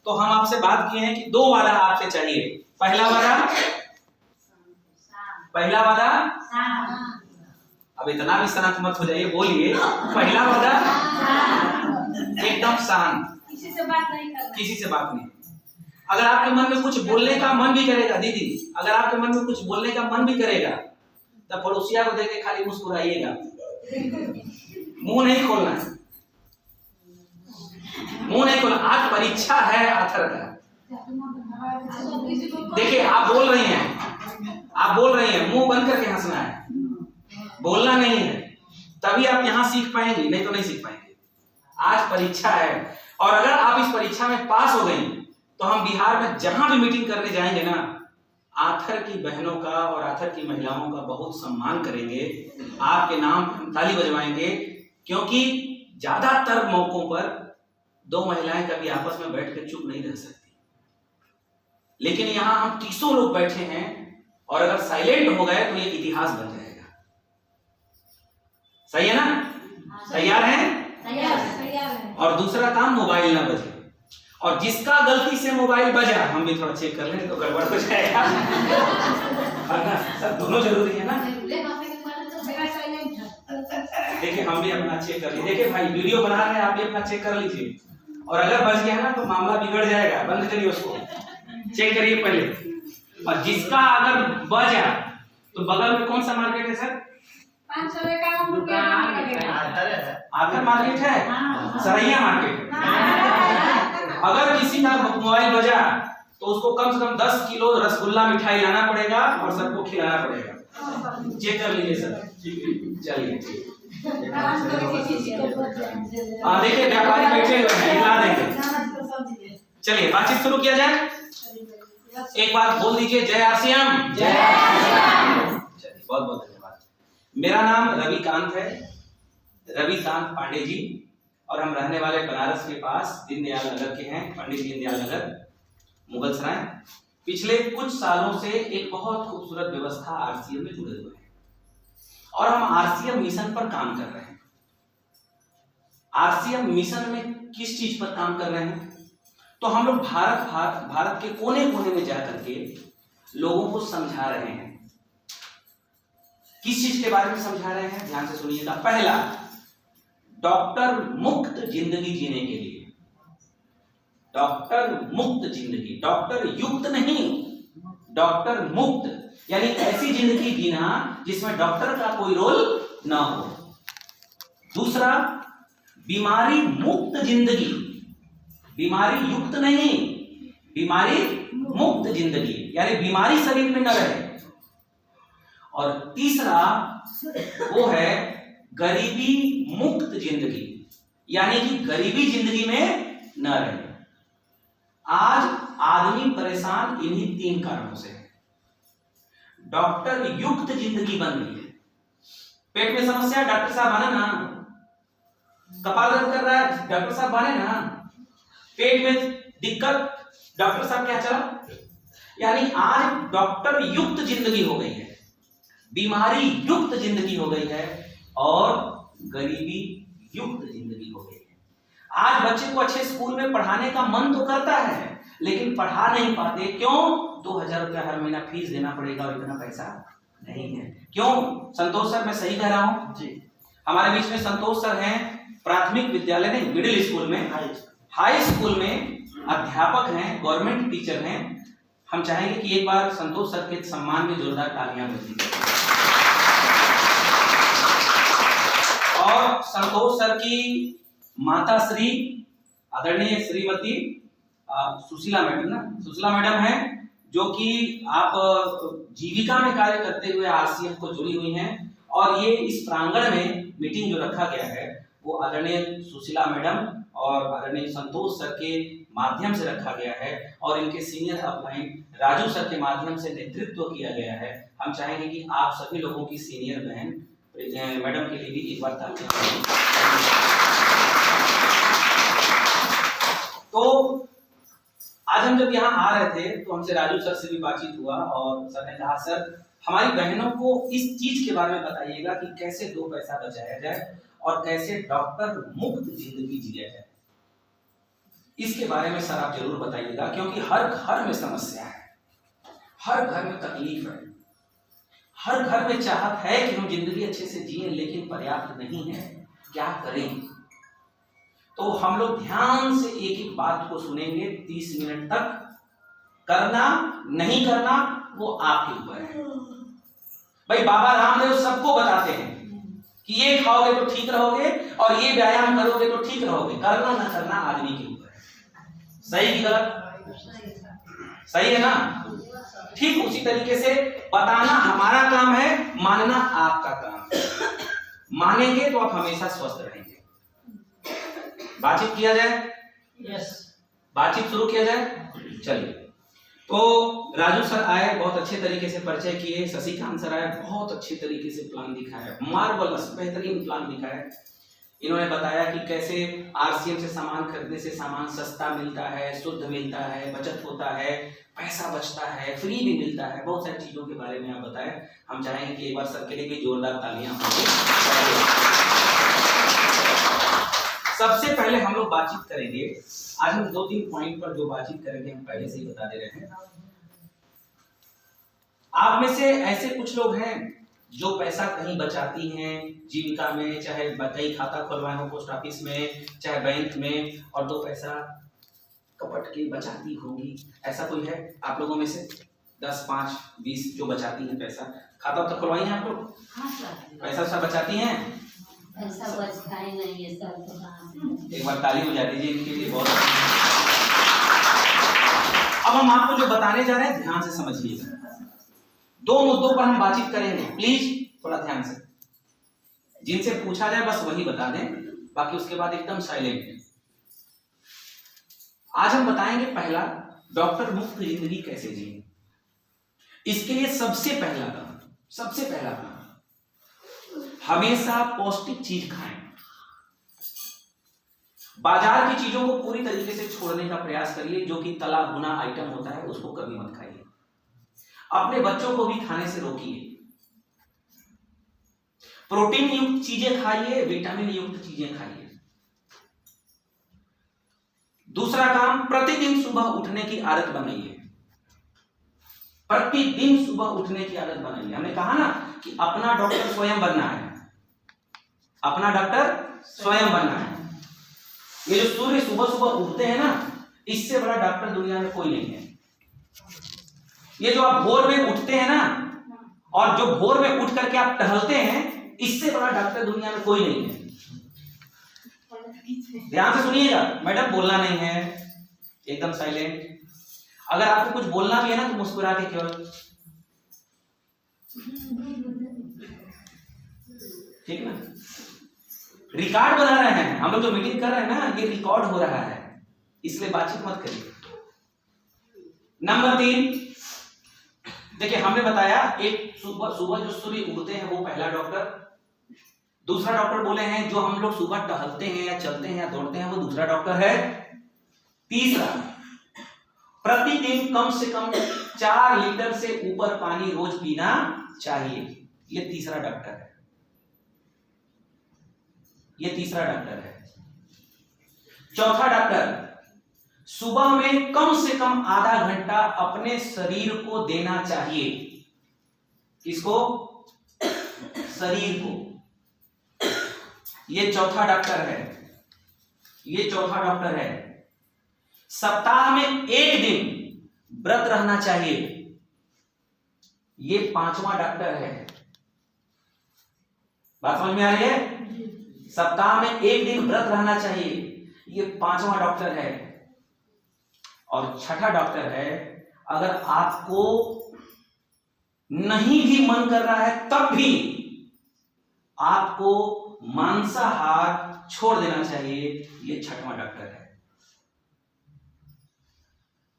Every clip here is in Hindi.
तो हम आपसे बात किए हैं कि 2 वादा आपसे चाहिए। पहला वादा अब इतना भी शांत मत हो जाइए, बोलिए। पहला वादा एकदम शांत, किसी से बात नहीं। अगर आपके मन में कुछ बोलने का मन भी करेगा दीदी, अगर आपके मन में कुछ बोलने का मन भी करेगा तब पड़ोसिया को देख के खाली मुस्कुराइएगा, मुंह नहीं खोलना है, मुंह नहीं खोलना। आज परीक्षा है आथर का। देखिए आप बोल रही हैं, मुंह बंद करके हंसना है, बोलना नहीं है, तभी आप यहां सीख पाएंगे, नहीं तो नहीं सीख पाएंगे। आज परीक्षा है और अगर आप इस परीक्षा में पास हो गई तो हम बिहार में जहां भी मीटिंग करने जाएंगे ना, आथर की बहनों का और आथर की महिलाओं का बहुत सम्मान करेंगे, आपके नाम ताली बजवाएंगे, क्योंकि ज्यादातर मौकों पर 2 महिलाएं कभी आपस में बैठ कर चुप नहीं रह सकती। लेकिन यहां हम 300 लोग बैठे हैं और अगर साइलेंट हो गए तो ये इतिहास बन जाएगा। सही है ना? तैयार हैं? तैयार है। और दूसरा काम, मोबाइल ना बजे, और जिसका गलती से मोबाइल बजा, हम भी थोड़ा चेक कर लें तो गड़बड़ हो जाएगा। सब दोनों जरूरी है ना। देखिए हम भी अपना चेक कर लीजिए। देखिए भाई वीडियो बना रहे हैं, आप भी अपना चेक कर लीजिए, और अगर बच गया ना तो मामला बिगड़ जाएगा, बंद करिए उसको, चेक करिए पहले। और जिसका अगर बजा तो बगल में कौन सा मार्केट है सर? 500 का दुकान आखिर मार्केट है, सरैया मार्केट। अगर किसी का मोबाइल बजा तो उसको कम से कम 10 किलो रसगुल्ला मिठाई लाना पड़ेगा और सबको खिलाना पड़ेगा। चेक कर लीजिए सर। चलिए देखिए व्यापारी बैठे हुए हैं, हिला देंगे। चलिए बातचीत शुरू किया जाए। एक बार बोल दीजिए, जय आरसीएम। जय आरसीएम। चलिए बहुत बहुत धन्यवाद। मेरा नाम रविकांत है, रविकांत पांडे जी, और हम रहने वाले बनारस के पास दीनदयाल नगर के हैं, पंडित दीनदयाल नगर, मुगल सराय। पिछले कुछ सालों से एक बहुत खूबसूरत व्यवस्था आरसीएम में जुड़े हुए हैं और हम आरसीएम मिशन पर काम कर रहे हैं। आरसीएम मिशन में किस चीज पर काम कर रहे हैं? तो हम लोग भारत के कोने कोने में जाकर के लोगों को समझा रहे हैं। किस चीज के बारे में समझा रहे हैं? ध्यान से सुनिएगा। पहला, डॉक्टर मुक्त जिंदगी जीने के लिए। डॉक्टर मुक्त जिंदगी, डॉक्टर युक्त नहीं, डॉक्टर मुक्त, यानी ऐसी जिंदगी जीना जिसमें डॉक्टर का कोई रोल ना हो। दूसरा, बीमारी मुक्त जिंदगी, बीमारी युक्त नहीं, बीमारी मुक्त जिंदगी, यानी बीमारी शरीर में न रहे। और तीसरा वो है गरीबी मुक्त जिंदगी, यानी कि गरीबी जिंदगी में न रहे। आज आदमी परेशान इन्हीं 3 कारणों से है। डॉक्टर युक्त जिंदगी बन रही है। पेट में समस्या, डॉक्टर साहब आना ना। कपाल दर्द कर रहा है, डॉक्टर साहब आने ना। पेट में दिक्कत, डॉक्टर साहब क्या चला। यानी आज डॉक्टर युक्त जिंदगी हो गई है, बीमारी युक्त जिंदगी हो गई है और गरीबी युक्त जिंदगी हो गई है। आज बच्चे को अच्छे स्कूल में पढ़ाने का मन तो करता है लेकिन पढ़ा नहीं पाते। क्यों? 2000 रुपया हर महीना फीस देना पड़ेगा और इतना पैसा नहीं है। क्यों? संतोष सर मैं सही कह रहा हूं जी? हमारे बीच में संतोष सर हैं, प्राथमिक विद्यालय नहीं, मिडिल स्कूल में, हाई स्कूल में अध्यापक हैं, गवर्नमेंट टीचर हैं। हम चाहेंगे कि एक बार संतोष सर के सम्मान में जोरदार तालियां बजती हैं। और संतोष सर की माता श्री आदरणीय श्रीमती सुशीला मैडम ना, सुशीला मैडम हैं, जो कि आप जीविका में कार्य करते हुए आरसीएम को जुड़ी हुई हैं। और ये इस प्रांगण में मीटिंग जो रखा गया है वो आदरणीय सुशीला मैडम और आदरणीय संतोष सर के माध्यम से रखा गया है और इनके सीनियर अपलाइन राजू सर के माध्यम से नेतृत्व किया गया है। हम चाहेंगे कि आप सभी लोगों की सीनियर बहन मैडम के लिए भी एक बार तालियां। तो आज हम जब यहाँ आ रहे थे तो हमसे राजू सर से भी बातचीत हुआ और सर ने कहा, सर हमारी बहनों को इस चीज के बारे में बताइएगा कि कैसे 2 पैसा बचाया जाए और कैसे डॉक्टर मुक्त जिंदगी जिया जाए। इसके बारे में सर आप जरूर बताइएगा, क्योंकि हर घर में समस्या है, हर घर में तकलीफ है, हर घर में चाहत है कि हम जिंदगी अच्छे से जिए, लेकिन पर्याप्त नहीं है, क्या करें। तो हम लोग ध्यान से एक एक बात को सुनेंगे 30 मिनट तक। करना नहीं करना वो आपके ऊपर है। भाई बाबा रामदेव सबको बताते हैं कि ये खाओगे तो ठीक रहोगे और ये व्यायाम करोगे तो ठीक रहोगे। करना ना करना आदमी के ऊपर है। सही कि गलत? सही है ना? ठीक उसी तरीके से बताना हमारा काम है, मानना आपका काम है। मानेंगे तो आप हमेशा स्वस्थ रहेंगे। बातचीत किया जाए? यस। बातचीत शुरू किया जाए। चलिए, तो राजू सर आए, बहुत अच्छे तरीके से परिचय किए। शशिकांत सर आए, बहुत अच्छे तरीके से प्लान दिखाया, मार्वलस बेहतरीन प्लान दिखाया। इन्होंने बताया कि कैसे आरसीएम से सामान खरीदने से सामान सस्ता मिलता है, शुद्ध मिलता है, बचत होता है, पैसा बचता है, फ्री भी मिलता है। बहुत सारी चीजों के बारे में आप बताएं। हम चाहेंगे कि एक बार सर के लिए भी जोरदार तालियां हों। सबसे पहले हम लोग बातचीत करेंगे। आज हम 2-3 पॉइंट पर जो बातचीत करेंगे हम पहले से ही बता दे रहे हैं। आप में से ऐसे कुछ लोग हैं जो पैसा कहीं बचाती हैं जीविका में, चाहे कहीं खाता खुलवाए हो पोस्ट ऑफिस में, चाहे बैंक में, और 2 पैसा कपट के बचाती होंगी। ऐसा कोई है आप लोगों में से? 10, 5, 20 जो बचाती हैं पैसा। खाता तो खुलवाई हैं आप लोग? पैसा सब बचाती हैं? ऐसा बचता ही नहीं है सर। तो एक बार ताली बजा दीजिए इनके लिए। बहुत अब हम आपको जो बताने जा रहे हैं ध्यान से समझिएगा। 2 मुद्दों पर हम बातचीत करेंगे, प्लीज थोड़ा ध्यान से। जिनसे पूछा जाए बस वही बता दें, बाकी उसके बाद एकदम साइलेंट। आज हम बताएंगे पहला, डॉक्टर मुक्त जिंदगी कैसे जिए। इसके लिए सबसे पहला काम हमेशा पौष्टिक चीज खाएं। बाजार की चीजों को पूरी तरीके से छोड़ने का प्रयास करिए। जो कि तला भुना आइटम होता है उसको कभी मत खाइए। अपने बच्चों को भी खाने से रोकिए। प्रोटीन युक्त चीजें खाइए, विटामिन युक्त चीजें खाइए। दूसरा काम, प्रतिदिन सुबह उठने की आदत बनाइए। प्रतिदिन सुबह उठने की आदत बनाइए। हमने कहा ना कि अपना डॉक्टर स्वयं बनना है, अपना डॉक्टर स्वयं बनना है। ये जो सूर्य सुबह सुबह उठते हैं ना, इससे बड़ा डॉक्टर दुनिया में कोई नहीं है। ये जो आप भोर में उठते हैं ना, और जो भोर में उठ करके आप टहलते हैं, इससे बड़ा डॉक्टर दुनिया में कोई नहीं है। ध्यान से सुनिएगा, मैडम बोलना नहीं है, एकदम साइलेंट। अगर आपको कुछ बोलना भी है ना तो मुस्कुरा के केवल, ठीक ना? रिकॉर्ड बना रहे हैं हम लोग, जो मीटिंग कर रहे हैं ना, ये रिकॉर्ड हो रहा है, इसलिए बातचीत मत करिए। नंबर 3, देखिए हमने बताया एक सुबह सुबह जो सूर्य उगते हैं वो पहला डॉक्टर। दूसरा डॉक्टर बोले हैं जो हम लोग सुबह टहलते हैं या चलते हैं या दौड़ते हैं, वो दूसरा डॉक्टर है। तीसरा, प्रतिदिन कम से कम 4 लीटर से ऊपर पानी रोज पीना चाहिए। ये तीसरा डॉक्टर है, ये तीसरा डॉक्टर है। चौथा डॉक्टर, सुबह में कम से कम आधा घंटा अपने शरीर को देना चाहिए। किसको? शरीर को। ये चौथा डॉक्टर है, ये चौथा डॉक्टर है। सप्ताह में 1 दिन व्रत रहना चाहिए। ये 5वां डॉक्टर है। बात समझ में आ रही है? सप्ताह में 1 दिन व्रत रहना चाहिए, ये 5वां डॉक्टर है। और 6ठा डॉक्टर है, अगर आपको नहीं भी मन कर रहा है तब भी आपको मांसाहार छोड़ देना चाहिए, ये 6वां डॉक्टर है।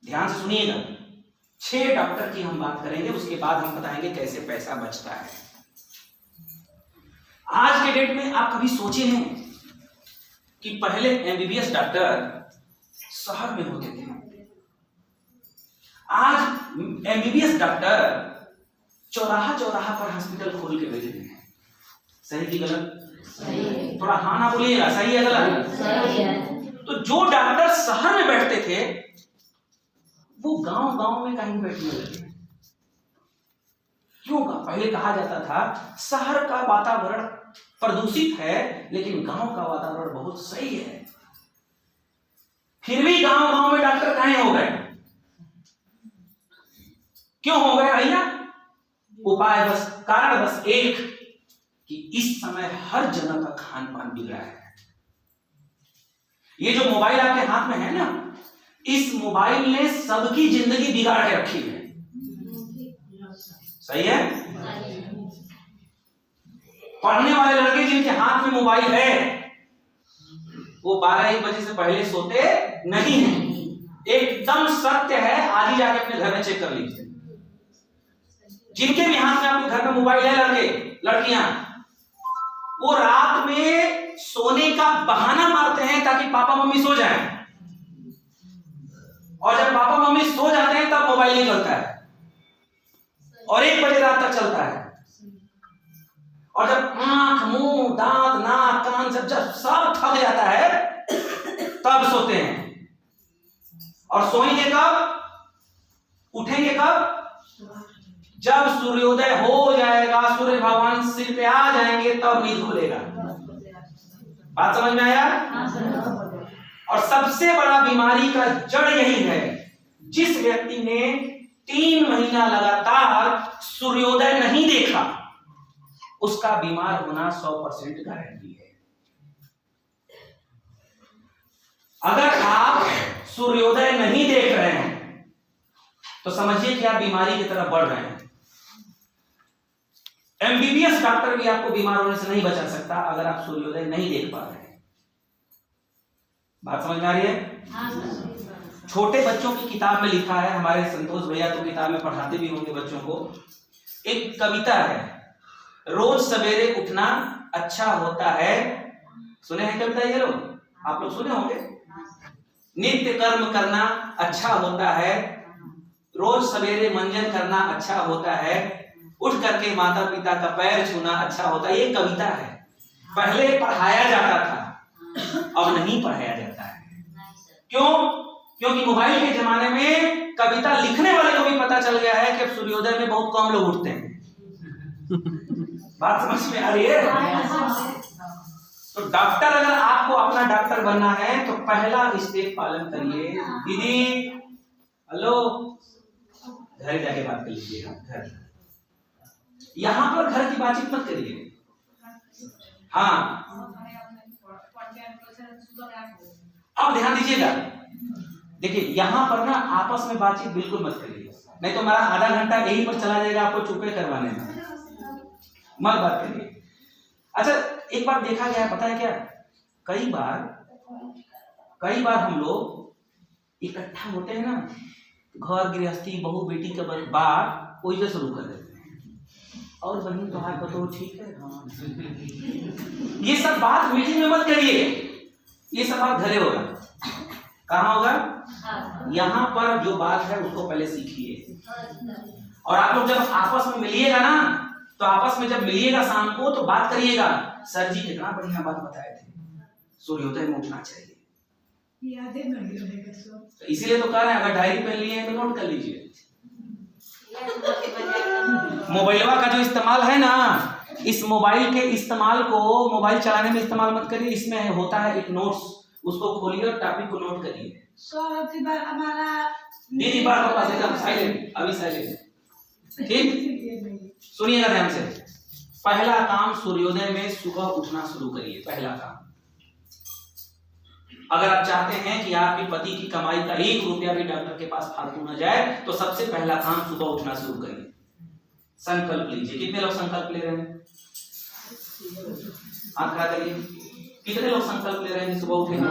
ध्यान से सुनिएगा। 6 डॉक्टर की हम बात करेंगे, उसके बाद हम बताएंगे कैसे पैसा बचता है। आज के डेट में आप कभी सोचे हैं कि पहले एमबीबीएस डॉक्टर शहर में होते थे, आज एमबीबीएस डॉक्टर चौराहा चौराहा पर हॉस्पिटल खोल के बैठे हैं। सही कि गलत? सही है। थोड़ा हाँ ना बोलिएगा, सही है गलत? सही है। तो जो डॉक्टर शहर में बैठते थे वो गांव गांव में कहीं बैठने लगे। क्यों? पहले कहा जाता था शहर का वातावरण प्रदूषित है लेकिन गांव का वातावरण बहुत सही है। फिर भी गांव गांव में डॉक्टर कहाँ हो गए? क्यों हो गए भैया? उपाय बस, कारण बस एक कि इस समय हर जगह का खान पान बिगड़ा है। ये जो मोबाइल आपके हाथ में है ना, इस मोबाइल ने सबकी जिंदगी बिगाड़ के रखी है। सही है? पढ़ने वाले लड़के जिनके हाथ में मोबाइल है वो 12-1 बजे से पहले सोते नहीं है। एकदम सत्य है, आज ही जाके अपने घर में चेक कर लीजिए। जिनके भी हाथ में आपके घर में मोबाइल है लड़के लड़कियां, वो रात में सोने का बहाना मारते हैं ताकि पापा मम्मी सो जाएं, और जब पापा मम्मी सो जाते हैं तब मोबाइल नहीं चलता है और 1 बजे रात तक चलता है। और जब आंख, मुंह, दांत, नाक, कान जब सब थक जाता है तब सोते हैं। और सोएंगे कब? उठेंगे कब? जब सूर्योदय हो जाएगा, सूर्य भगवान सिर पे आ जाएंगे तब नींद खुलेगा। बात समझ में आया? और सबसे बड़ा बीमारी का जड़ यही है, जिस व्यक्ति ने 3 महीना लगातार सूर्योदय नहीं देखा उसका बीमार होना 100% गारंटी है। अगर आप सूर्योदय नहीं देख रहे हैं तो समझिए कि आप बीमारी की तरफ बढ़ रहे हैं। एमबीबीएस डॉक्टर भी आपको बीमार होने से नहीं बचा सकता अगर आप सूर्योदय नहीं देख पा रहे हैं। बात समझ में आ रही है? छोटे बच्चों की किताब में लिखा है, हमारे संतोष भैया तो किताब में पढ़ाते भी होंगे बच्चों को, एक कविता है, रोज सवेरे उठना अच्छा होता है। सुने हैं कविता ये लोग? आप लोग सुने होंगे। नित्य कर्म करना अच्छा होता है, रोज सवेरे मंजन करना अच्छा होता है, उठ करके माता पिता का पैर छूना अच्छा होता है। ये कविता है, पहले पढ़ाया जाता था, अब नहीं पढ़ाया जाता है। क्यों? क्योंकि मोबाइल के जमाने में कविता लिखने वाले को भी पता चल गया है कि अब सूर्योदय में बहुत कम लोग उठते हैं। बात समझ में आ रही है? तो डॉक्टर, अगर आपको अपना डॉक्टर बनना है तो पहला स्टेप पालन करिए। दीदी हेलो, घर जाके बात कर लीजिएगा। घर, यहां पर घर की बातचीत मत करिए। हाँ, अब ध्यान दीजिएगा। देखिए यहां पर ना आपस में बातचीत बिल्कुल मत करिए, नहीं तो हमारा आधा घंटा यहीं पर चला जाएगा आपको चुपे करवाने में। मत बात करिए। अच्छा, एक बार देखा गया, पता है क्या, कई बार हम लोग इकट्ठा होते हैं ना, घर गृहस्थी बहू बेटी का बात वही शुरू कर देते हैं, और बहन तुम्हारे को तो ठीक है। हाँ, ये सब बात मीटिंग में मत करिए, ये सब बात घरे होगा। कहाँ होगा? यहाँ पर जो बात है उसको पहले सीखिए। और आप लोग जब आपस में मिलिएगा ना, तो आपस में जब मिलिएगा शाम को तो बात करिएगा, सर जी कितना बढ़िया बात बताए थे, सूर्योदय में उठना चाहिए। तो इसीलिए तो कह रहे हैं, अगर डायरी पेन लिए हैं तो नोट कर लीजिए। मोबाइलवा का जो इस्तेमाल है ना, इस मोबाइल के इस्तेमाल को मोबाइल चलाने में इस्तेमाल मत करिए। इसमें होता है एक नोट्स, उसको खोलिए और टॉपिक को नोट करिए। दीदी बात पास एकदम साइलेंट, अभी साइलेंट, ठीक? सुनिएगा ध्यान से। पहला काम, सूर्योदय में सुबह उठना शुरू करिए। पहला काम, अगर आप चाहते हैं कि आपके पति की कमाई का 1 रुपया भी डॉक्टर के पास फालतू न जाए, तो सबसे पहला काम सुबह उठना शुरू करिए। संकल्प लीजिए। कितने लोग संकल्प ले रहे हैं? हाथ खड़ा करिए। कितने लोग संकल्प ले रहे हैं सुबह उठेंगे?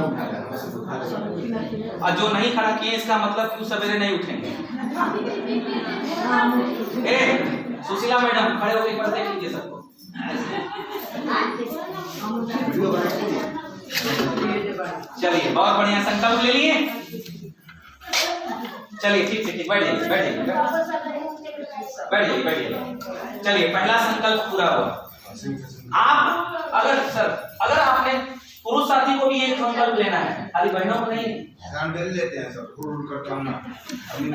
और जो नहीं खड़ा किए, इसका मतलब क्यों सवेरे नहीं उठेंगे? सुशीला मैडम खड़े होकर पर देख लीजिए सबको। चलिए, बहुत बढ़िया, संकल्प ले लिए। चलिए ठीक ठीक, बैठिए बैठिए बैठिए बैठिए। चलिए, पहला संकल्प पूरा हुआ। आप अगर आपने पुरुष साथी को भी एक संकल्प लेना है, खाली बहनों को नहीं। ध्यान दे लेते हैं सब, फुल कर काम ना अभी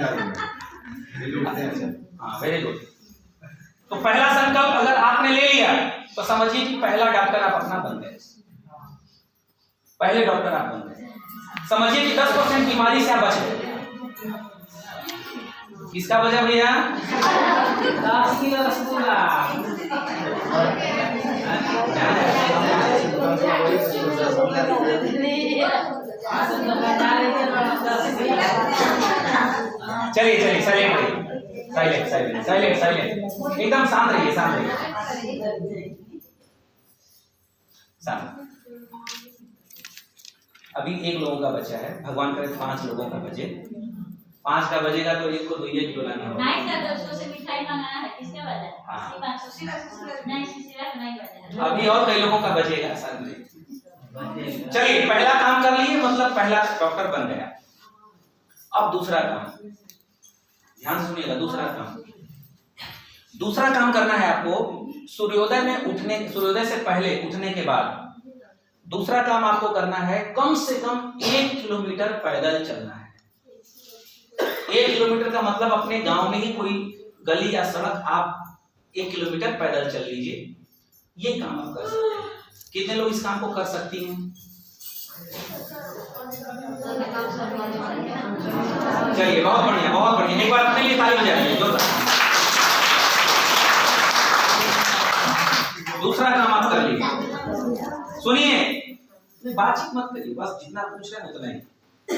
हाँ वेरी गुड। तो पहला संकल्प अगर आपने ले लिया तो समझिए कि पहला डॉक्टर आप अपना बन गए, पहले डॉक्टर आप बन गए। समझिए कि 10% बीमारी से आप बच गए। किसका वजह भैया? 10 किलो रसगुल्ला। चलिए चलिए साइलेंट साइलेंट साइलेंट साइलेंट, एकदम शांत रहिए, शांत रहिए, शांत। अभी 1 लोगों का बचा है, भगवान करे 5 लोगों का बचे। 5 का बजेगा तो 1 को 2 किलो लाना होगा। नहीं सर, दोस्तों से मिठाई मंगाना है, किसके वजह? हाँ। नहीं सिसिरा नहीं वजह। अभी और कई लोगों का बचेगा शांत रहिए। चलिए पहला काम कर लिए, मतलब पहला डॉक्टर बन गया। अब दूसरा काम, ध्यान से सुनिएगा। दूसरा काम करना है आपको। सूर्योदय से पहले उठने के बाद दूसरा काम आपको करना है, कम से कम 1 किलोमीटर पैदल चलना है। 1 किलोमीटर का मतलब अपने गांव में ही कोई गली या सड़क आप 1 किलोमीटर पैदल चल लीजिए। ये काम आप कर सकते हैं। कितने लोग इस काम को कर सकती हैं? चलिए बहुत बढ़िया, बहुत बढ़िया। एक बार अपने लिए ताली बजाइए जोरदार। दूसरा काम आप कर लीजिए। सुनिए, बातचीत मत करिए, बस जितना पूछ रहे हैं उतना ही।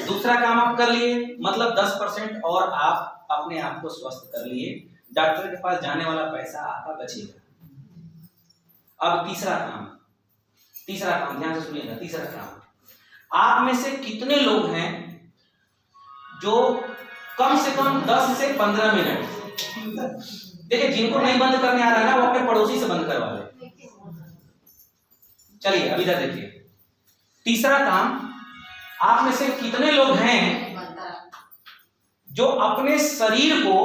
दूसरा काम आप कर लिए, मतलब 10% और आप अपने आप को स्वस्थ कर लिए। डॉक्टर के पास जाने वाला पैसा आपका बचेगा। अब तीसरा काम ध्यान से सुनिएगा। तीसरा काम, आप में से कितने लोग हैं जो कम से कम 10 से 15 मिनट, देखिए जिनको नहीं बंद करने आ रहा है ना, वो अपने पड़ोसी से बंद करवा ले। चलिए अभी इधर देखिए। तीसरा काम, आप में से कितने लोग हैं जो अपने शरीर को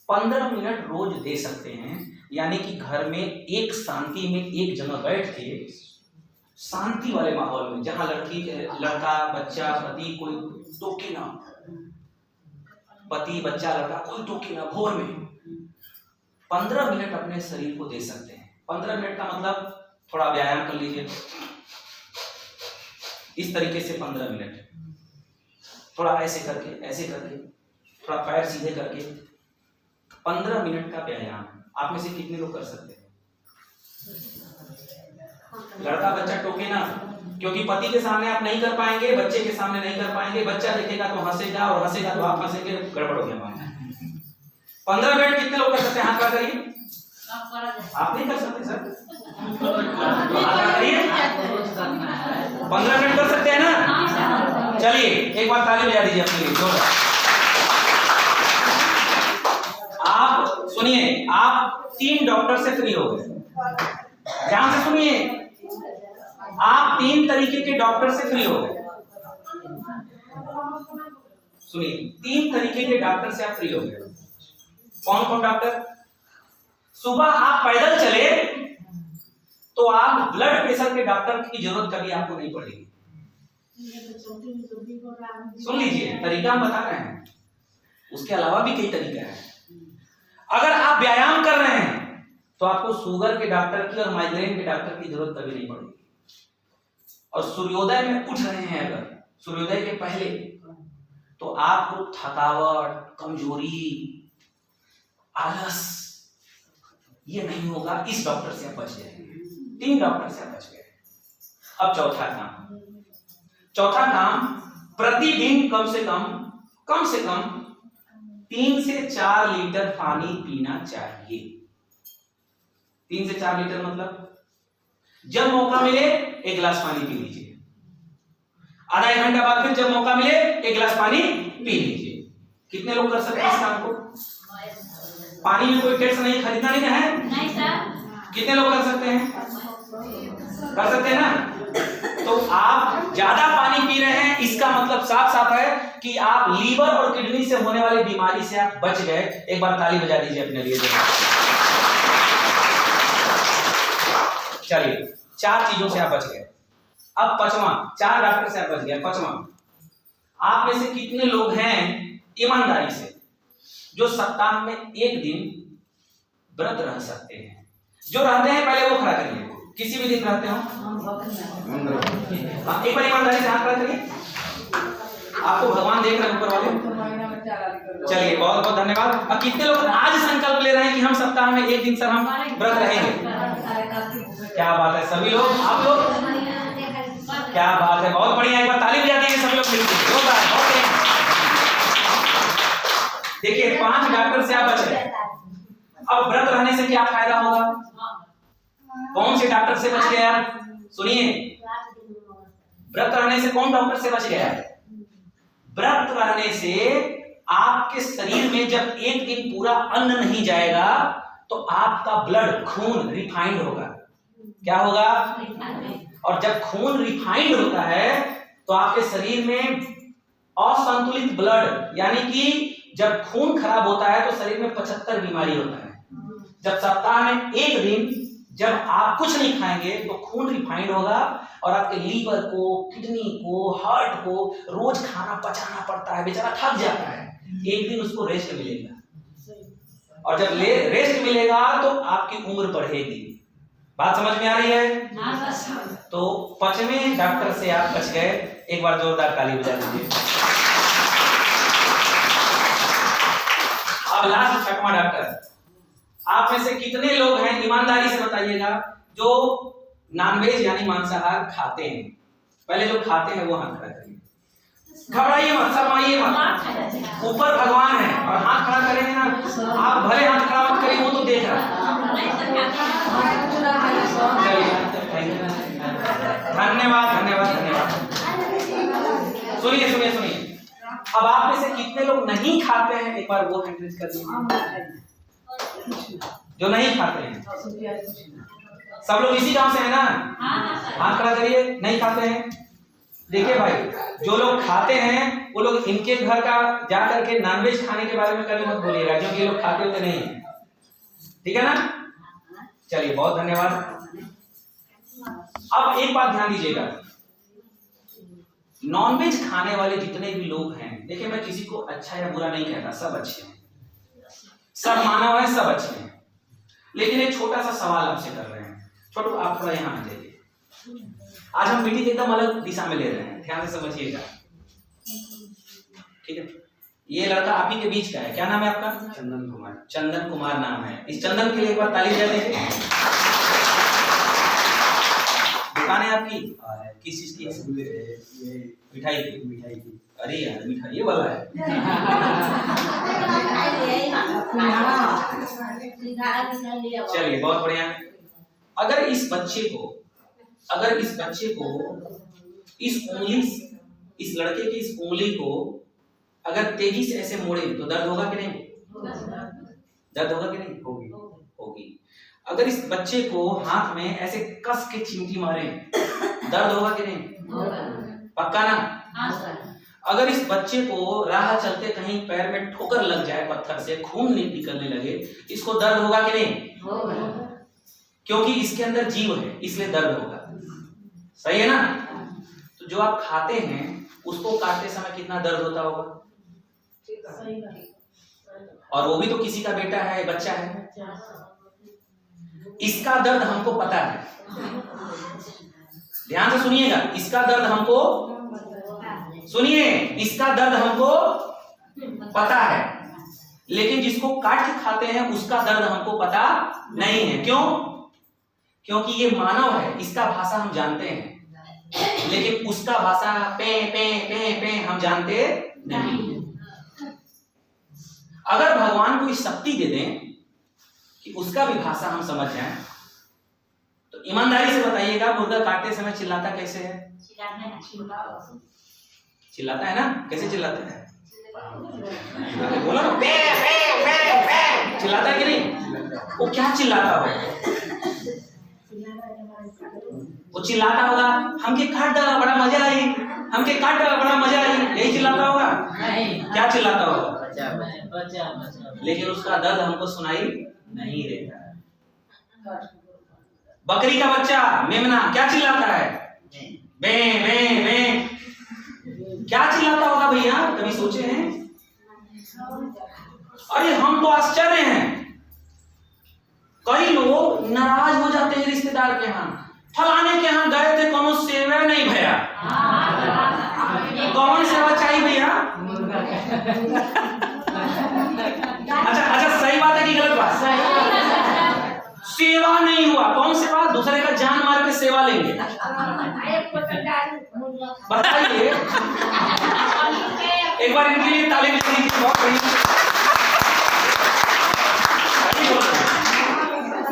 15 मिनट रोज दे सकते हैं, यानी कि घर में एक शांति में एक जगह बैठ के शांति वाले माहौल में, जहां लड़का बच्चा पति कोई टोके ना, पति बच्चा लड़का कोई टोके ना, भोर में 15 मिनट अपने शरीर को दे सकते हैं। 15 मिनट का मतलब थोड़ा व्यायाम कर लीजिए इस तरीके से। 15 मिनट थोड़ा ऐसे करके थोड़ा पैर सीधे करके 15 मिनट का व्यायाम आप में से कितने लोग कर सकते हैं? लड़का बच्चा टोके ना, क्योंकि पति के सामने आप नहीं कर पाएंगे, बच्चे के सामने नहीं कर पाएंगे। बच्चा देखेगा तो हंसेगा और हंसेगा तो आप हंसेंगे, गड़बड़ हो गया। 15 मिनट कितने लोग कर सकते हैं? हाथ खड़ा करिए। आप नहीं कर सकते सर? हाथ करिए। 15 मिनट कर सकते हैं ना? चलिए एक बार ताली बजा दीजिए अपने लिए जोरदार। आप सुनिए, आप 3 डॉक्टर से फ्री हो गए। ध्यान से सुनिए, आप 3 तरीके के डॉक्टर से फ्री हो गए। सुनिए, 3 तरीके के डॉक्टर से आप फ्री हो गए। कौन कौन डॉक्टर? सुबह आप पैदल चले तो आप ब्लड प्रेशर के डॉक्टर की जरूरत कभी आपको नहीं पड़ेगी। सुन लीजिए, तरीका हम बता रहे हैं, उसके अलावा भी कई तरीका है। अगर आप व्यायाम कर रहे हैं तो आपको शुगर के डॉक्टर की और माइग्रेन के डॉक्टर की जरूरत कभी नहीं पड़ेगी। और सूर्योदय में उठ रहे हैं अगर सूर्योदय के पहले, तो आपको थकावट, कमजोरी, आलस ये नहीं होगा। इस डॉक्टर से आप बच जाएंगे। 3 डॉक्टर से आप बच गए। अब चौथा काम, प्रतिदिन कम से कम 3 से 4 लीटर पानी पीना चाहिए। 3 से 4 लीटर मतलब जब मौका मिले 1 गिलास पानी पी लीजिए। आधा 1 घंटा बाद फिर जब मौका मिले 1 गिलास पानी पी लीजिए। कितने लोग कर सकते हैं इस काम को? पानी में कोई टेस्ट नहीं, खरीदना नहीं है। नहीं सर। कितने लोग कर सकते हैं? कर सकते हैं ना? तो आप ज्यादा पानी पी रहे हैं, इसका मतलब साफ साफ है कि आप लीवर और किडनी से होने वाली बीमारी से आप बच गए। एक बार ताली बजा दीजिए अपने लिए। चलिए 4 चीजों से आप बच गए। अब पांचवा, 4 डॉक्टर से आप बच गए। पांचवा, आप में से कितने लोग हैं ईमानदारी से जो सप्ताह में एक दिन व्रत रह सकते हैं? जो रहते हैं पहले वो खड़ा करिए, किसी भी दिन रहते हो। हाँ, एक बार ईमानदारी से हाथ खड़ा करिए। आपको भगवान देख रहे हैं ऊपर वाले। चलिए बहुत बहुत धन्यवाद। अब कितने लोग आज संकल्प ले रहे हैं कि हम सप्ताह में एक दिन सर हम व्रत रहेंगे? क्या बात है, सभी लोग, आप लोग, क्या बात है, बहुत बढ़िया। एक बार ताली बजा दीजिए सभी लोग मिलकर। होता है बहुत बढ़िया। देखिए 5 डॉक्टर से आप बच गए। अब व्रत रहने से क्या फायदा होगा? कौन से डॉक्टर से बच गया? सुनिए, व्रत रहने से कौन डॉक्टर से बच गया? व्रत रहने से आपके शरीर में जब एक दिन पूरा अन्न नहीं जाएगा तो आपका ब्लड, खून रिफाइंड होगा। क्या होगा? और जब खून रिफाइंड होता है तो आपके शरीर में असंतुलित ब्लड, यानी कि जब खून खराब होता है तो शरीर में 75 बीमारी होता है। जब सप्ताह में एक दिन जब आप कुछ नहीं खाएंगे तो खून रिफाइंड होगा और आपके लीवर को, किडनी को, हार्ट को रोज खाना पचाना पड़ता है, बेचारा थक जाता है। एक दिन उसको रेस्ट मिलेगा और जब रेस्ट मिलेगा तो आपकी उम्र बढ़ेगी। बात समझ में आ रही है? तो 5वें डॉक्टर से आप बच गए। एक बार जोरदार ताली बजा दीजिए। अब लास्ट 6वां डॉक्टर, आप में से कितने लोग हैं, ईमानदारी से बताइएगा, जो नॉनवेज यानी मांसाहार खाते हैं? पहले जो खाते हैं वो हाथ खड़ा करिए। घबराइए मत, शर्माइए मत। ऊपर भगवान है और हाथ खड़ा करेंगे ना, आप भले हाथ खड़ा मत करिए, वो तो देख रहा है। धन्यवाद धन्यवाद धन्यवाद। सुनिए सुनिए सुनिए, अब आप में से कितने लोग नहीं खाते हैं? एक बार वो हैंड रेज कर दीजिए। जो नहीं खाते हैं, सब लोग इसी गांव से है ना? हाथ खड़ा करिए। नहीं खाते हैं? देखिए भाई, जो लोग खाते हैं वो लोग इनके घर का जा करके नॉनवेज खाने के बारे में कभी मत बोलिएगा, क्योंकि ये लोग खाते होते नहीं है। ठीक है ना? चलिए बहुत धन्यवाद। अब एक बात ध्यान दीजिएगा, नॉनवेज खाने वाले जितने भी लोग हैं, देखिए मैं किसी को अच्छा या बुरा नहीं कहता, सब अच्छे हैं, सब मानव है, सब अच्छे हैं। लेकिन एक छोटा सा सवाल आपसे कर रहे हैं। छोटू आप थोड़ा यहाँ आ जाइए। आज हम मीटिंग एकदम अलग दिशा में ले रहे हैं, ध्यान से समझिएगा। ठीक है? ये लड़का आप ही के बीच का है, क्या नाम है आपका? चंदन कुमार। चंदन कुमार नाम है। इस चंदन के लिए एक बार ताली बजा दीजिए। दुकान है आपकी? किस चीज की? मिठाई की। मिठाई की? अरे यार, मिठाई ये वाला है। चलिए बहुत बढ़िया। अगर इस बच्चे को इस लड़के की इस उंगली को अगर तेजी से ऐसे मोड़े तो दर्द होगा कि नहीं? दर्द होगा कि नहीं? होगी। अगर इस बच्चे को हाथ में ऐसे कस के चिमटी मारे दर्द होगा कि नहीं? पक्का ना? अगर इस बच्चे को राह चलते कहीं पैर में ठोकर लग जाए पत्थर से, खून निकलने लगे, इसको दर्द होगा कि नहीं? क्योंकि इसके अंदर जीव है, इसलिए दर्द होगा। सही है ना? तो जो आप खाते हैं उसको काटते समय कितना दर्द होता होगा? और वो भी तो किसी का बेटा है, बच्चा है। इसका दर्द हमको पता है। ध्यान से सुनिएगा, इसका दर्द हमको पता है, लेकिन जिसको काट के खाते हैं उसका दर्द हमको पता नहीं है। क्यों? क्योंकि ये मानव है, इसका भाषा हम जानते हैं, लेकिन उसका भाषा पे पे पे पे हम जानते नहीं। अगर भगवान को इस शक्ति दे दें कि उसका भी भाषा हम समझ जाएं, तो ईमानदारी से बताइएगा, मुर्गा काटते समय चिल्लाता कैसे है? चिल्लाता है ना? कैसे चिल्लाता है? बोलो ना, पे पे पे पे। चिल्लाता है कि नहीं? वो क्या चिल्लाता होगा? वो चिल्लाता होगा, हमके काट डाला बड़ा मजा आई, हमके काट डाला बड़ा मजा आई, यही चिल्लाता होगा? क्या चिल्लाता होगा? लेकिन उसका दर्द हमको सुनाई नहीं देता है। बकरी का बच्चा मेमना क्या चिल्लाता है? बे बे बे क्या चिल्लाता होगा भैया, कभी सोचे हैं? अरे हम तो आश्चर्य हैं, कई लोग नाराज हो जाते हैं रिश्तेदार के यहाँ, फलाने के यहाँ गए थे, कौन सेवा नहीं भैया। कौन सेवा चाहिए भैया? अच्छा सही बात है कि गलत बात? सेवा नहीं हुआ, कौन सेवा? दूसरे का जान मार के सेवा लेंगे। बताइए, एक बार इनके लिए ताली बजाने की बहुत बड़ी।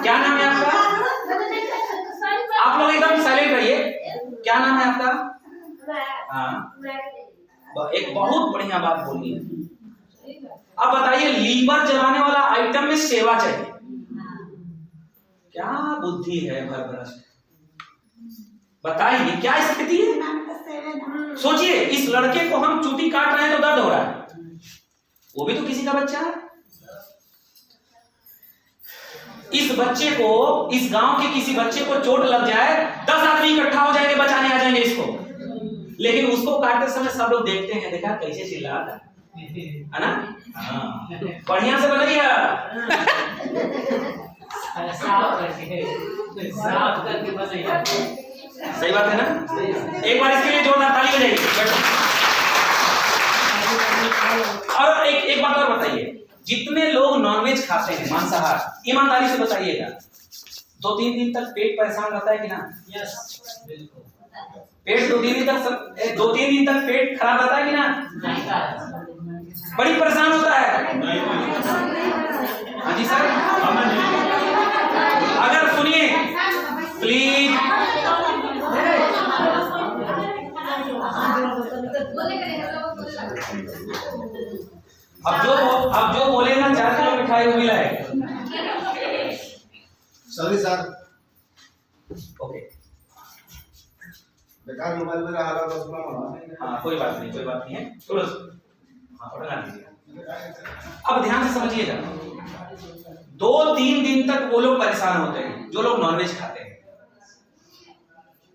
क्या नाम है आपका? आप लोग एकदम साइलेंट रहिए। क्या नाम है आपका? हाँ, एक बहुत बढ़िया बात बोली है। अब बताइए, लीवर जलाने वाला आइटम में सेवा चाहिए, क्या बुद्धि है भरभरस। बताइए क्या स्थिति है? सोचिए, इस लड़के को हम चूटी काट रहे हैं तो दर्द हो रहा है, वो भी तो किसी का बच्चा है। इस बच्चे को, इस गांव के किसी बच्चे को चोट लग जाए, 10 आदमी इकट्ठा हो जाएंगे, बचाने आ जाएंगे इसको, लेकिन उसको काटते समय सब लोग देखते हैं, देखा कैसे चिल्ला रहा है ना? हाँ, बढ़िया से बनाइए, साफ करके बनाइए। सही बात है ना? एक बार इसके लिए जोरदार ताली बजाइए। और एक बात और बताइए, जितने लोग नॉनवेज खाते हैं, मांसाहार, ईमानदारी से बताइएगा, 2-3 दिन तक पेट परेशान रहता है कि ना? यस, बिल्कुल। पेट 2-3 दिन तक पेट खराब रहता है कि ना? बड़ी परेशान होता है। हाँ जी सर, अगर सुनिए प्लीज, अब जो बोलेगा 4 किलो मिठाई वो मिला है। सॉरी सर, ओके, बेकार मोबाइल में रहा था उसमें। हाँ कोई बात नहीं है, चलो हाँ पढ़ा लीजिए। अब ध्यान से समझिएगा, 2-3 दिन तक वो लोग परेशान होते हैं जो लोग नॉनवेज खाते हैं।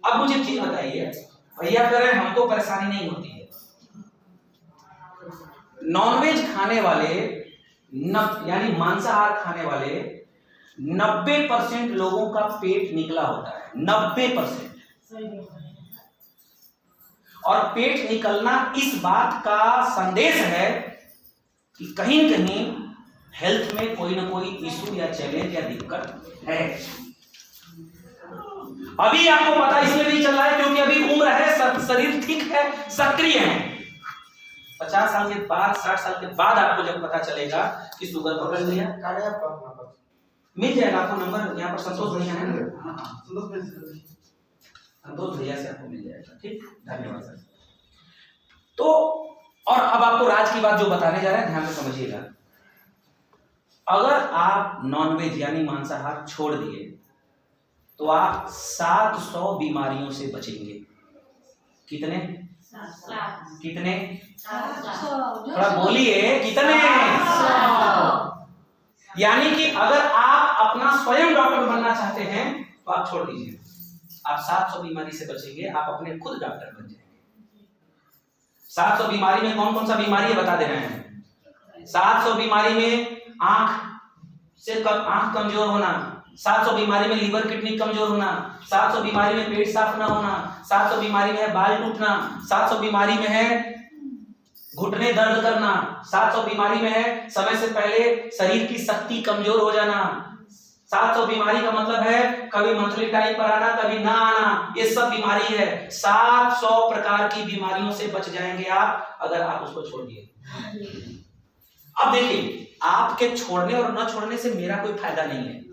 अब मुझे चीज बताइए, भैया कह रहे हैं हमको परेशानी नहीं होती है। नॉनवेज खाने वाले यानी मांसाहार खाने वाले 90% लोगों का पेट निकला होता है, 90%। और पेट निकलना इस बात का संदेश है कि कहीं न कहीं हेल्थ में कोई ना कोई इशू या चैलेंज या दिक्कत है। अभी आपको पता इसलिए नहीं चल रहा है क्योंकि अभी उम्र है, शरीर ठीक है, सक्रिय है। 50 साल के बाद, 60 साल के बाद आपको जब पता चलेगा कि शुगर पकड़ लिया, मिल जाएगा आपको नंबर, यहाँ पर संतोष भैया है ना, संतोष भैया से आपको मिल जाएगा। ठीक, धन्यवाद सर। तो और अब आपको राज की बात जो बताने जा रहे हैं, ध्यान से समझिएगा। अगर आप नॉनवेज यानी मांसाहार छोड़ दिए तो आप 700 बीमारियों से बचेंगे। कितने? थोड़ा बोलिए, कितने? यानी कि अगर आप अपना स्वयं डॉक्टर बनना चाहते हैं तो आप छोड़ दीजिए, आप 700 बीमारी से बचेंगे, आप अपने खुद डॉक्टर बन जाएंगे। 700 बीमारी में कौन कौन सा बीमारी है बता दे रहे हैं। 700 बीमारी में आंख कमजोर होना, 700 बीमारी में लीवर किडनी कमजोर होना, 700 बीमारी में पेट साफ ना होना, 700 बीमारी में है बाल टूटना, 700 बीमारी में है घुटने दर्द करना, 700 बीमारी में है समय से पहले शरीर की शक्ति कमजोर हो जाना, 700 बीमारी का मतलब है कभी मंथली टाइम पर आना, कभी ना आना, ये सब बीमारी है। 700 प्रकार की बीमारियों से बच जाएंगे आप अगर आप उसको छोड़ दिए। अब देखिए, आपके छोड़ने और न छोड़ने से मेरा कोई फायदा नहीं है।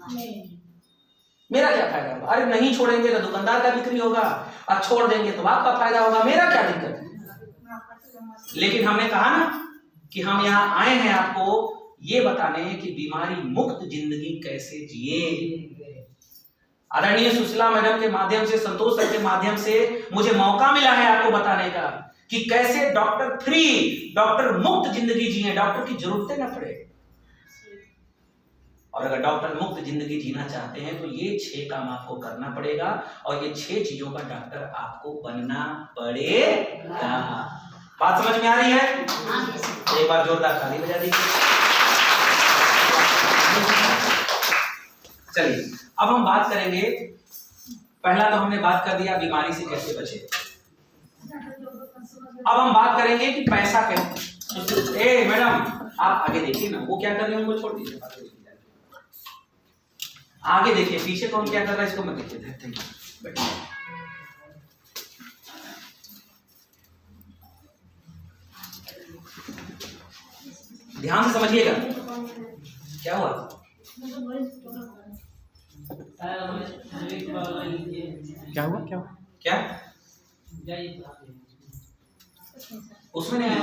मेरा क्या फायदा होगा? अरे नहीं छोड़ेंगे तो दुकानदार का बिक्री होगा, और छोड़ देंगे तो आपका फायदा होगा, मेरा क्या दिक्कत है? लेकिन हमने कहा ना कि हम यहाँ आए हैं आपको ये बताने कि बीमारी मुक्त जिंदगी कैसे जिए। आदरणीय सुशीला मैडम के माध्यम से, संतोष सर के माध्यम से मुझे मौका मिला है आपको बताने का कि कैसे डॉक्टर फ्री, डॉक्टर मुक्त जिंदगी जिए, डॉक्टर की जरूरतें न पड़े। और अगर डॉक्टर मुक्त जिंदगी जीना चाहते हैं तो ये 6 काम आपको करना पड़ेगा और ये 6 चीजों का डॉक्टर आपको बनना पड़ेगा। बात समझ में आ रही है? एक बार जोरदार ताली बजा दीजिए। चलिए अब हम बात करेंगे, पहला तो हमने बात कर दिया बीमारी से कैसे बचे। अब हम बात करेंगे कि पैसा कैसे। ए मैडम आप आगे देखिए ना, वो क्या कर रहे हैं उनको छोड़ दीजिए, आगे देखिए, पीछे कौन क्या कर रहा है इसको मत देखिए। ध्यान से समझिएगा क्या हुआ। क्या हुआ क्या क्या उसमें नहीं है,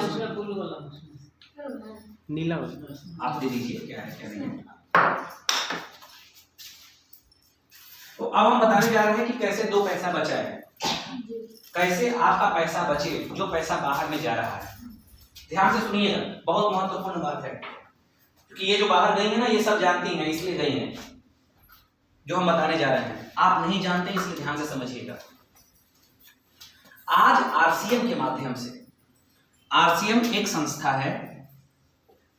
नीला आप दे दीजिए क्या है क्या नहीं है। तो अब हम बताने जा रहे हैं कि कैसे 2 पैसा बचा है, कैसे आपका पैसा बचे जो पैसा बाहर में जा रहा है। ध्यान से सुनिएगा, बहुत महत्वपूर्ण बात है, क्योंकि ये जो बाहर गई है ना ये सब जानती हैं इसलिए गई हैं जो हम बताने जा रहे हैं। आप नहीं जानते इसलिए ध्यान से समझिएगा। आज आरसीएम के माध्यम से, आरसीएम एक संस्था है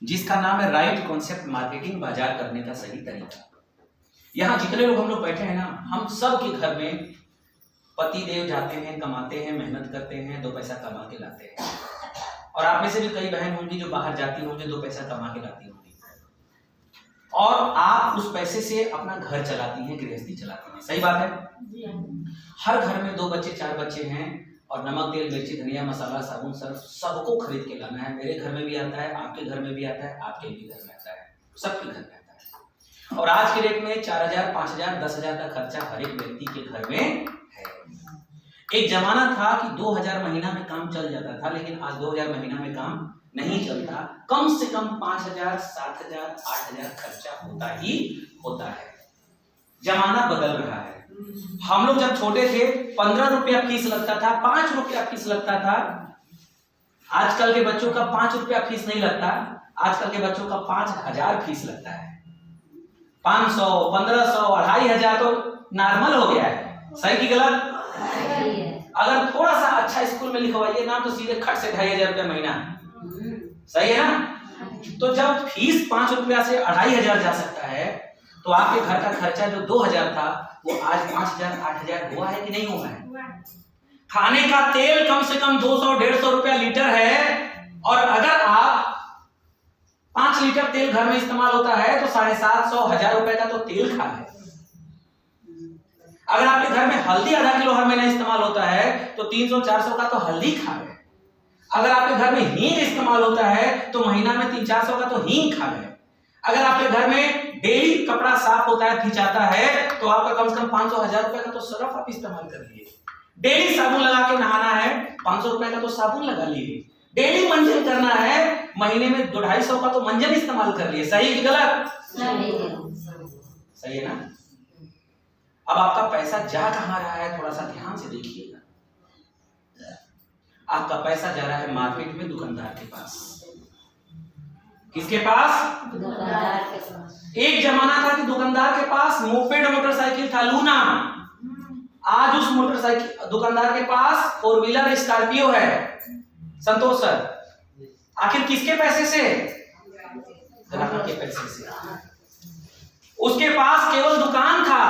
जिसका नाम है राइट कॉन्सेप्ट मार्केटिंग, बाजार करने का सही तरीका। यहां जितने लोग हम लोग बैठे हैं ना, हम सब के घर में पति देव जाते हैं, कमाते हैं, मेहनत करते हैं, 2 पैसा कमा के लाते हैं। और आप में से भी कई बहन होंगी जो बाहर जाती होंगी, 2 पैसा कमा के लाती होंगी, और आप उस पैसे से अपना घर चलाती हैं, गृहस्थी चलाती हैं। सही बात है? हर घर में 2 बच्चे 4 बच्चे हैं और नमक तेल मिर्ची धनिया मसाला साबुन सर्फ सबको खरीद के लाना है। मेरे घर में भी आता है, आपके घर में भी आता है, आपके भी घर में आता है, सबके घर में आता है। और आज के डेट में 4000 5000 10,000 का खर्चा हर एक व्यक्ति के घर में है। एक जमाना था कि 2000 महीना में काम चल जाता था, लेकिन आज 2000 महीना में काम नहीं चलता। कम से कम 5000 7000 8000 खर्चा होता ही होता है। जमाना बदल रहा है। हम लोग जब छोटे थे 15 रुपया फीस लगता था, 5 रुपया फीस लगता था। आजकल के बच्चों का 5 रुपया फीस नहीं लगता, आजकल के बच्चों का 5000 फीस लगता है। 500 1500 2500 तो नॉर्मल हो गया है। सही की गलत? अगर थोड़ा सा अच्छा स्कूल में लिखवाइए ना तो सीधे खट से 2500 रुपया महीना। सही है ना? तो जब फीस 5 रुपया से 2500 जा सकता है तो आपके घर का खर्चा जो 2000 था वो आज 5000 8000 हुआ है कि नहीं हुआ है? खाने का तेल कम से कम 200-150 रुपया लीटर है, और अगर आप 5 लीटर तेल घर में इस्तेमाल होता है तो 750-1000 रुपए का तो तेल खा है। अगर आपके घर में हल्दी आधा किलो हर महीना इस्तेमाल होता है तो 300-400 का तो हल्दी खा है। अगर आपके घर में हींग इस्तेमाल होता है तो महीना में 300-400 का तो हींग खा है। अगर आपके घर में डेली कपड़ा साफ होता है, खिंचाता है, तो आपका कम से कम 500-1000 रुपए का तो सर्फ आप इस्तेमाल कर लिए। डेली साबुन लगा के नहाना है, 500 रुपए का तो साबुन लगा लिए। डेली मंजन करना है, महीने में 250 का तो मंजन इस्तेमाल कर लिए। सही कि गलत? सही है ना? अब आपका पैसा जा कहां रहा है थोड़ा सा ध्यान से देखिएगा। आपका पैसा जा रहा है मार्केट में दुकानदार के पास। किसके पास? दुकानदार के पास। एक जमाना था कि दुकानदार के पास मोपेड मोटरसाइकिल था, लूना। आज उस मोटरसाइकिल दुकानदार के पास 4 व्हीलर स्कॉर्पियो है। संतोष सर, आखिर किसके पैसे से? ग्राहक के पैसे से। उसके पास केवल दुकान था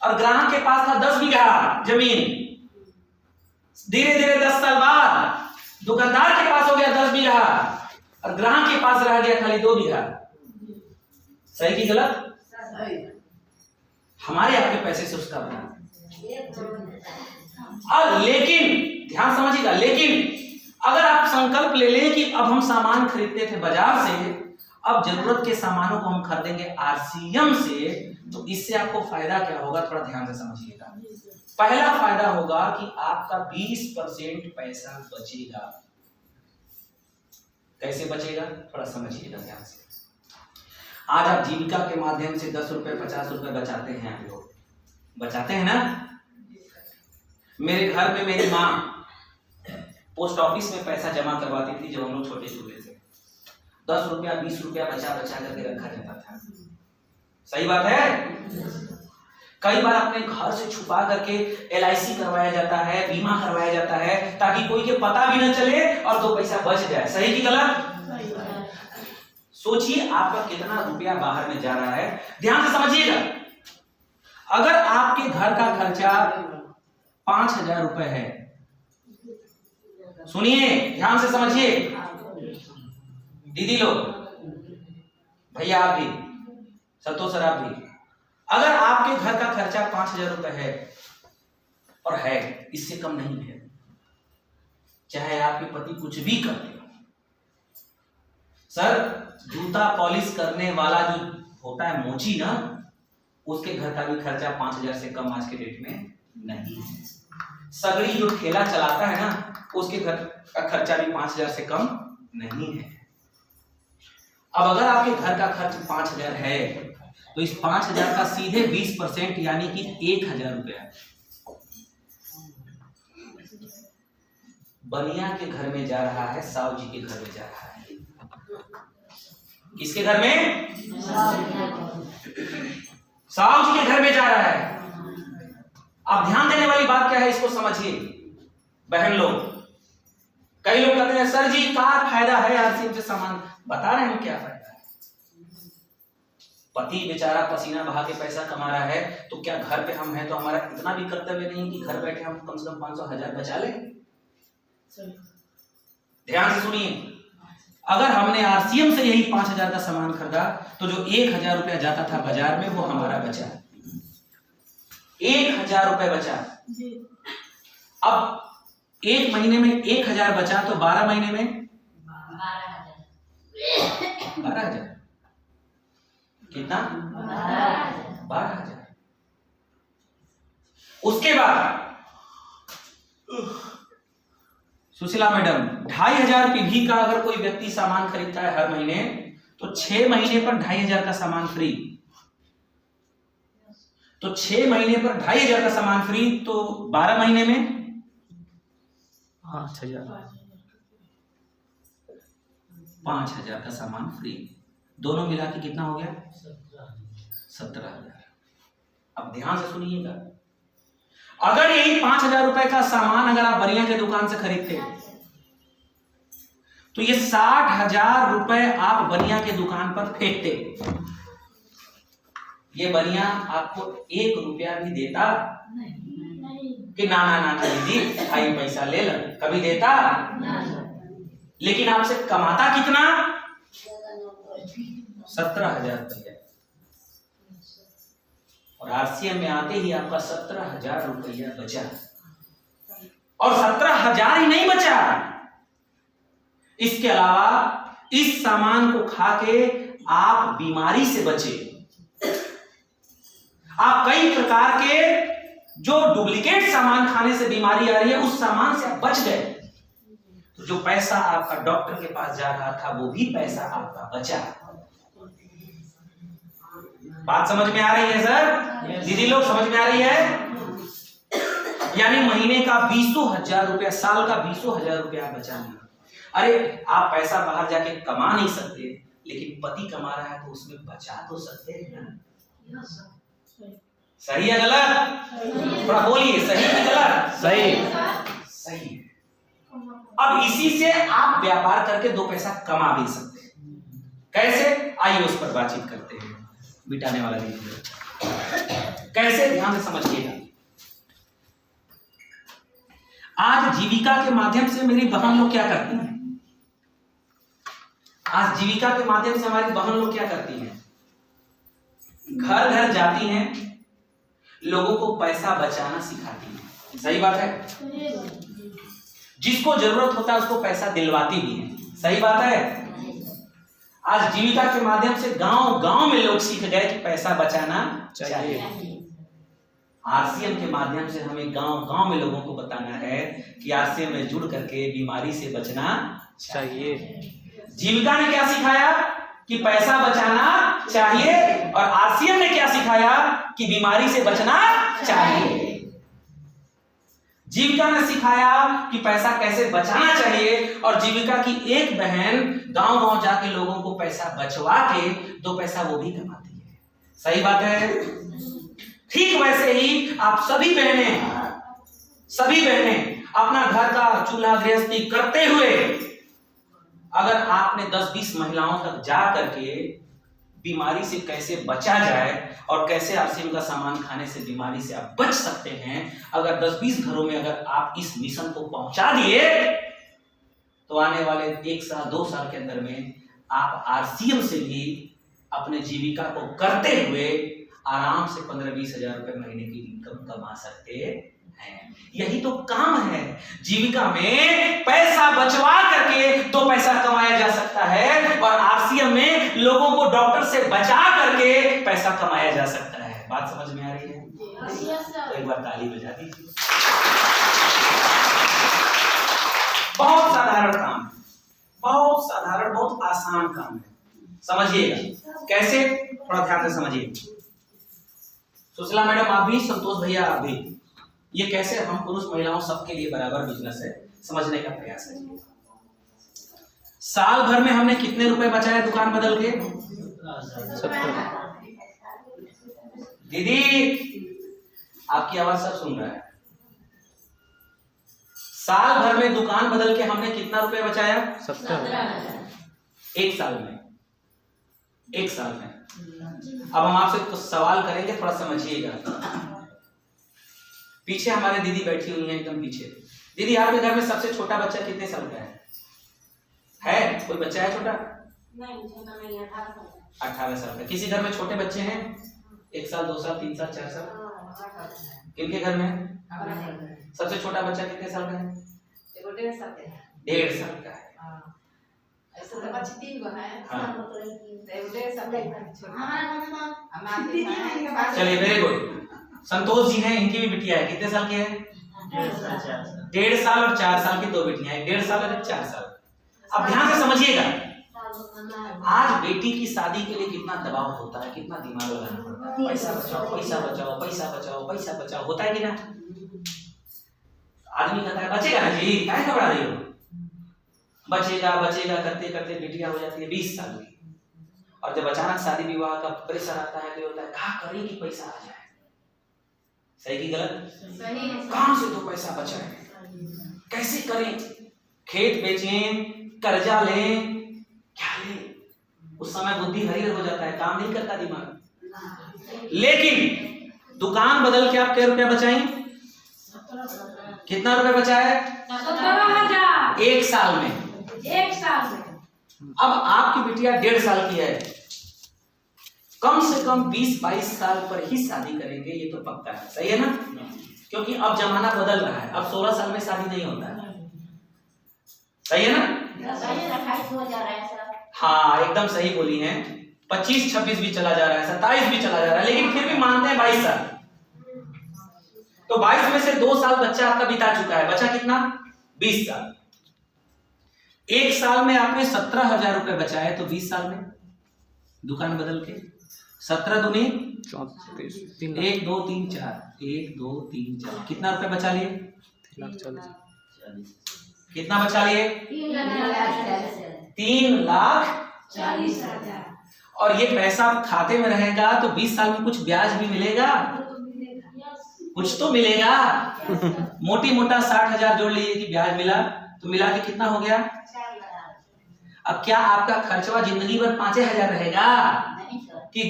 और ग्राहक के पास था 10 बीघा जमीन। धीरे धीरे 10 साल बाद दुकानदार के पास हो गया 10 बीघा और ग्राहक के पास रह गया खाली 2 बीघा। सही की गलत? हमारे आपके पैसे से उसका बना। अब लेकिन ध्यान समझिएगा, लेकिन अगर आप संकल्प ले लें कि अब हम सामान खरीदते थे बाजार से, अब जरूरत के सामानों को हम खरीदेंगे आरसीएम से, तो इससे आपको फायदा क्या होगा थोड़ा ध्यान से समझिएगा। पहला फायदा होगा कि आपका 20% पैसा बचेगा। कैसे बचेगा थोड़ा समझिएगा ध्यान से। आज आप जीविका के माध्यम से 10 रुपए 50 रुपए बचाते हैं, आप लोग बचाते हैं ना। मेरे घर में मेरी माँ पोस्ट ऑफिस में पैसा जमा करवाती थी जब हम लोग छोटे छोटे थे। 10 रुपया 20 रुपया बचा बचा करके रखा जाता था। सही बात है। कई बार अपने घर से छुपा करके LIC करवाया जाता है, बीमा करवाया जाता है, ताकि कोई के पता भी न चले और 2 पैसा बच जाए। सही कि गलत? सोचिए आपका कितना रुपया बाहर में जा रहा है। ध्यान से समझिएगा, अगर आपके घर का खर्चा 5,000 रुपए है, सुनिए ध्यान से समझिए, दीदी लोग, भैया आप भी, संतोष सर आप भी, अगर आपके घर का खर्चा 5,000 रुपए है और है, इससे कम नहीं है, चाहे आपके पति कुछ भी करते हो, सर जूता पॉलिश करने वाला जो होता है मोची ना, उसके घर का भी खर्चा 5,000 से कम आज के डेट में नहीं है। सगड़ी जो ठेला चलाता है ना, उसके घर का खर्चा भी 5,000 से कम नहीं है। अब अगर आपके घर का खर्च 5,000 है, तो इस 5,000 का सीधे 20% यानी कि 1,000 रुपया बनिया के घर में जा रहा है, साहु जी के घर में जा रहा है। किसके घर में? साहु जी के घर में जा रहा है। अब ध्यान देने वाली बात क्या है, इसको समझिए बहन लोग। कई लोग कहते हैं सर जी क्या फायदा है आरसीएम से सामान, बता रहे हैं क्या फायदा है। पति बेचारा पसीना बहा के पैसा कमा रहा है, तो क्या घर पे हम हैं तो हमारा इतना भी कर्तव्य नहीं कि घर बैठे हम कम से कम 500-1000 बचा लें? ध्यान से सुनिए, अगर हमने आरसीएम से यही 5,000 का सामान खरीदा, तो जो 1,000 रुपया जाता था बाजार में, वो हमारा बचा। 1,000 रुपए बचा। अब 1 महीने में 1,000 बचा, तो 12 महीने में 12,000 कितना? 12,000। उसके बाद सुशीला मैडम 2,500 रुपये का अगर कोई व्यक्ति सामान खरीदता है हर महीने, तो 6 महीने पर 2,500 का सामान फ्री। तो 6 महीने पर 2,500 का सामान फ्री, तो 12 महीने में 5,000 का सामान फ्री। दोनों मिला के कितना हो गया? 17,000। अब ध्यान से सुनिएगा, अगर यही 5,000 रुपए का सामान अगर आप बनिया के दुकान से खरीदते, तो ये 60,000 रुपए आप बनिया के दुकान पर फेंकते। ये बनिया आपको 1 रुपया भी देता कि ना ना ना दीदी भाई पैसा ले लो, कभी देता? लेकिन आपसे कमाता कितना? 17,000 रुपया। और आरसीएम में आते ही आपका 17,000 रुपया बचा। और 17,000 ही नहीं बचा, इसके अलावा इस सामान को खा के आप बीमारी से बचे। आप कई प्रकार के जो डुप्लीकेट सामान खाने से बीमारी आ रही है, उस सामान से आप बच गए। तो जो पैसा आपका डॉक्टर के पास जा रहा था, वो भी पैसा आपका बचा। बात समझ में आ रही है सर? दीदी लोग समझ में आ रही है? यानी महीने का 20,000 रुपया, साल का 20,000 रुपया बचाना। अरे आप पैसा बाहर जाके कमा नहीं सकते, लेकिन पति कमा रहा है तो उसमें बचा तो सकते हैं ना। सही है गलत? थोड़ा बोलिए, सही है गलत? सही सही है। अब इसी से आप व्यापार करके 2 पैसा कमा भी सकते हैं। कैसे? आइए उस पर बातचीत करते हैं। बिटाने वाला दीजिए कैसे, ध्यान से समझिएगा। आज जीविका के माध्यम से मेरी बहन लोग क्या करती हैं? आज जीविका के माध्यम से हमारी बहन लोग क्या करती हैं? घर घर जाती हैं, लोगों को पैसा बचाना सिखाती हैं। सही बात है? जिसको जरूरत होता है उसको पैसा दिलवाती भी है। सही बात है? आज जीविका के माध्यम से गांव गांव में लोग सीख गए कि पैसा बचाना चाहिए। आरसीएम के माध्यम से हमें गांव गांव में लोगों को बताना है कि आरसीएम में जुड़ करके बीमारी से बचना चाहिए। जीविका ने क्या सिखाया? कि पैसा बचाना चाहिए, और आरसीएम ने क्या सिखाया? कि बीमारी से बचना चाहिए। जीविका ने सिखाया कि पैसा कैसे बचाना चाहिए, और जीविका की एक बहन गांव-गांव जाके लोगों को पैसा बचवा के 2 पैसा वो भी कमाती है। सही बात है। ठीक वैसे ही आप सभी बहनें अपना घर का चूल्हा गृहस्थी करते हुए अगर आपने 10-20 महिलाओं तक जा करके बीमारी से कैसे बचा जाए और कैसे आरसीएम का सामान खाने से बीमारी से आप बच सकते हैं, अगर 10-20 घरों में अगर आप इस मिशन को पहुंचा दिए तो आने वाले 1 साल 2 साल के अंदर में आप आरसीएम से भी अपने जीविका को करते हुए आराम से 15-20 हजार रुपए महीने की इनकम कमा सकते हैं। यही तो काम है। जीविका में पैसा बचवा करके 2 पैसा कमाया जा सकता है, और आरसीएम में लोगों को डॉक्टर से बचा करके पैसा कमाया जा सकता है। बात समझ में आ रही है? तो एक बार ताली बजा दीजिए। बहुत साधारण काम है, बहुत साधारण, बहुत आसान काम है। समझिएगा कैसे, थोड़ा ध्यान से समझिए। सुशीला मैडम आप भी, संतोष भैया आप भी, ये कैसे हम पुरुष महिलाओं सबके लिए बराबर बिजनेस है, समझने का प्रयास करिए। साल भर में हमने कितने रुपए बचाए दुकान बदल के? 70। दीदी आपकी आवाज सब सुन रहा है। साल भर में दुकान बदल के हमने कितना रुपए बचाया? 70। एक साल में। अब हम आपसे कुछ सवाल करेंगे, थोड़ा समझिएगा। पीछे हमारे दीदी बैठी हुई हैं, एकदम पीछे। दीदी आपके घर में सबसे छोटा बच्चा कितने साल का है? कोई बच्चा है छोटा? नहीं, छोटा नहीं, 18 साल का। 18 साल का। किसी घर में छोटे बच्चे हैं? 1 साल 2 साल 3 साल 4 साल? किनके घर में? सबसे छोटा बच्चा कितने साल का है? 1.5 साल का है। 1.5 साल का है। ऐसे तो बच्चे 3 गो हैं। हाँ। 1.5 साल का है छोटा। चलिए वेरी गुड। संतोष जी हैं, इनकी भी बिटिया है, कितने साल की है? 1.5 साल और 4 साल की 2 बिटियां हैं, 1.5 साल और 4 साल। अब ध्यान से समझिएगा, आज बेटी की शादी के लिए कितना दबाव होता है, कितना दिमाग लगाना पड़ता है। पैसा बचाओ, पैसा बचाओ, पैसा बचाओ, पैसा बचाओ, होता है कि ना? आदमी कहता है बचेगा ना जी, काहे घबरा रही हो? बचेगा बचेगा करते करते बिटिया हो जाती है 20 साल की, और जब अचानक शादी विवाह का प्रेशर आता है तो होता है कहाँ करें कि पैसा आ जाए। सही की गलत? सही है। कहां से 2 पैसा बचाएं, कैसे करें? खेत बेचें, कर्जा लें, क्या लें? उस समय बुद्धि हरिहर हो जाता है, काम नहीं करता दिमाग। लेकिन दुकान बदल के आप क्या रुपया बचाएं? कितना रुपया बचाए? 17,000 1 साल में। 1 साल में। अब आपकी बिटिया 1.5 साल की है, कम से कम 20-22 साल पर ही शादी करेंगे, ये तो पक्का है। सही है ना? क्योंकि अब जमाना बदल रहा है, अब 16 साल में शादी नहीं होता है। सही है ना? हाँ एकदम सही बोली हैं। 25-26 भी चला जा रहा है, 27 भी चला जा रहा है, लेकिन फिर भी मानते हैं 22 साल। तो 22 में से 2 साल बच्चा आपका बिता चुका है, बचा कितना? 20 साल। 1 साल में आपने 17,000 रुपए बचाए, तो 20 साल में दुकान बदल के 17 दूनी 34, 1 2 3 4, 1 2 3 4, कितना रुपए बचा लिए? 3,40,000। कितना बचा लिए? 3,40,000। और ये पैसा खाते में रहेगा तो 20 साल में कुछ ब्याज भी मिलेगा, कुछ तो मिलेगा। मोटी मोटा 60,000 जोड़ लीजिए कि ब्याज मिला, तो मिला के कितना हो गया? अब क्या आपका खर्चवा जिंदगी भर 5,000 रहेगा कि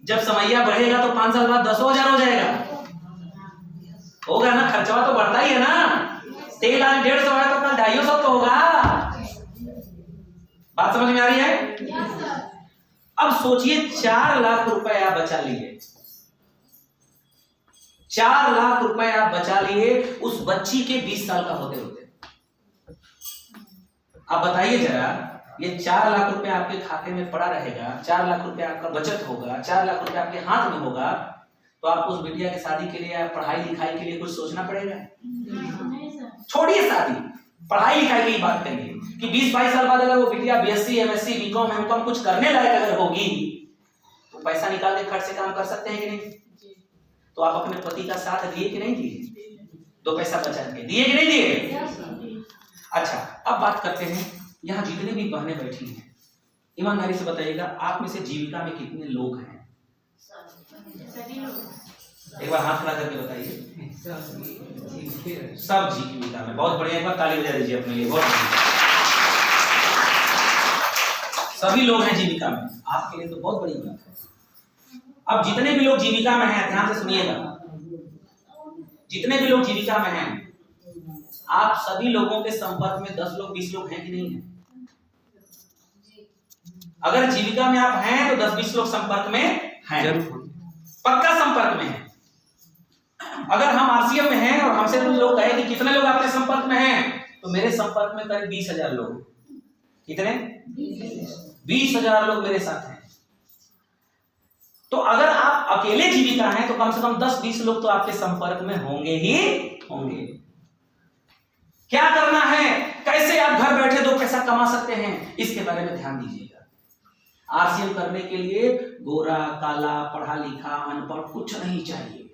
जब समैया बढ़ेगा तो 5 साल बाद 10,000 हो जाएगा? होगा ना, खर्चवा तो बढ़ता ही है ना। तेल आज 150 है तो कल 250 तो होगा। बात समझ में आ रही है? अब सोचिए 4 लाख रुपए आप बचा लिए, 4 लाख रुपए आप बचा लिए उस बच्ची के 20 साल का होते होते। आप बताइए जरा, ये 4 लाख रुपए आपके खाते में पड़ा रहेगा, 4 लाख रुपए आपका बचत होगा, 4 लाख रुपए आपके हाथ में होगा, तो आपको उस बिटिया की शादी के लिए या पढ़ाई लिखाई के लिए कुछ सोचना पड़ेगा? छोड़िए शादी, पढ़ाई लिखाई की बात करिए कि 20-22 साल बाद अगर वो बिटिया बीएससी, एमएससी, बीकॉम, एमकॉम कुछ करने लायक अगर होगी तो पैसा निकाल के खर्च से काम कर सकते हैं कि नहीं? तो आप अपने पति का साथ दिए कि नहीं दिए? 2 पैसा बचा के दिए कि नहीं दिए? अच्छा, अब बात करते हैं यहाँ जितने भी बहनें बैठी हैं, ईमानदारी से बताइएगा आप में से जीविका में कितने लोग हैं? एक बार हाथ खड़ा करके बताइए। सब जीविका में, बहुत बढ़िया, एक बार ताली बजा दीजिए अपने लिए, बहुत बढ़िया। सभी लोग हैं जीविका में, आपके लिए तो बहुत बड़ी बात है। अब जितने भी लोग जीविका में हैं, ध्यान से सुनिएगा, जितने भी लोग जीविका में हैं, आप सभी लोगों के संपर्क में 10 लोग 20 लोग हैं कि नहीं है? अगर जीविका में आप हैं तो 10-20 लोग संपर्क में हैं, जरूर पक्का संपर्क में हैं। अगर हम आरसीएम में हैं और हमसे लोग कहे कि कितने लोग आपके संपर्क में हैं, तो मेरे संपर्क में करीब 20,000 लोग। कितने? 20,000 लोग मेरे साथ हैं। तो अगर आप अकेले जीविका हैं तो कम से कम 10-20 लोग तो आपके संपर्क में होंगे ही होंगे। क्या करना है, कैसे आप घर बैठे 2 पैसा कमा सकते हैं, इसके बारे में ध्यान दीजिएगा। आरसीएम करने के लिए गोरा काला पढ़ा लिखा अनपढ़ कुछ नहीं चाहिए।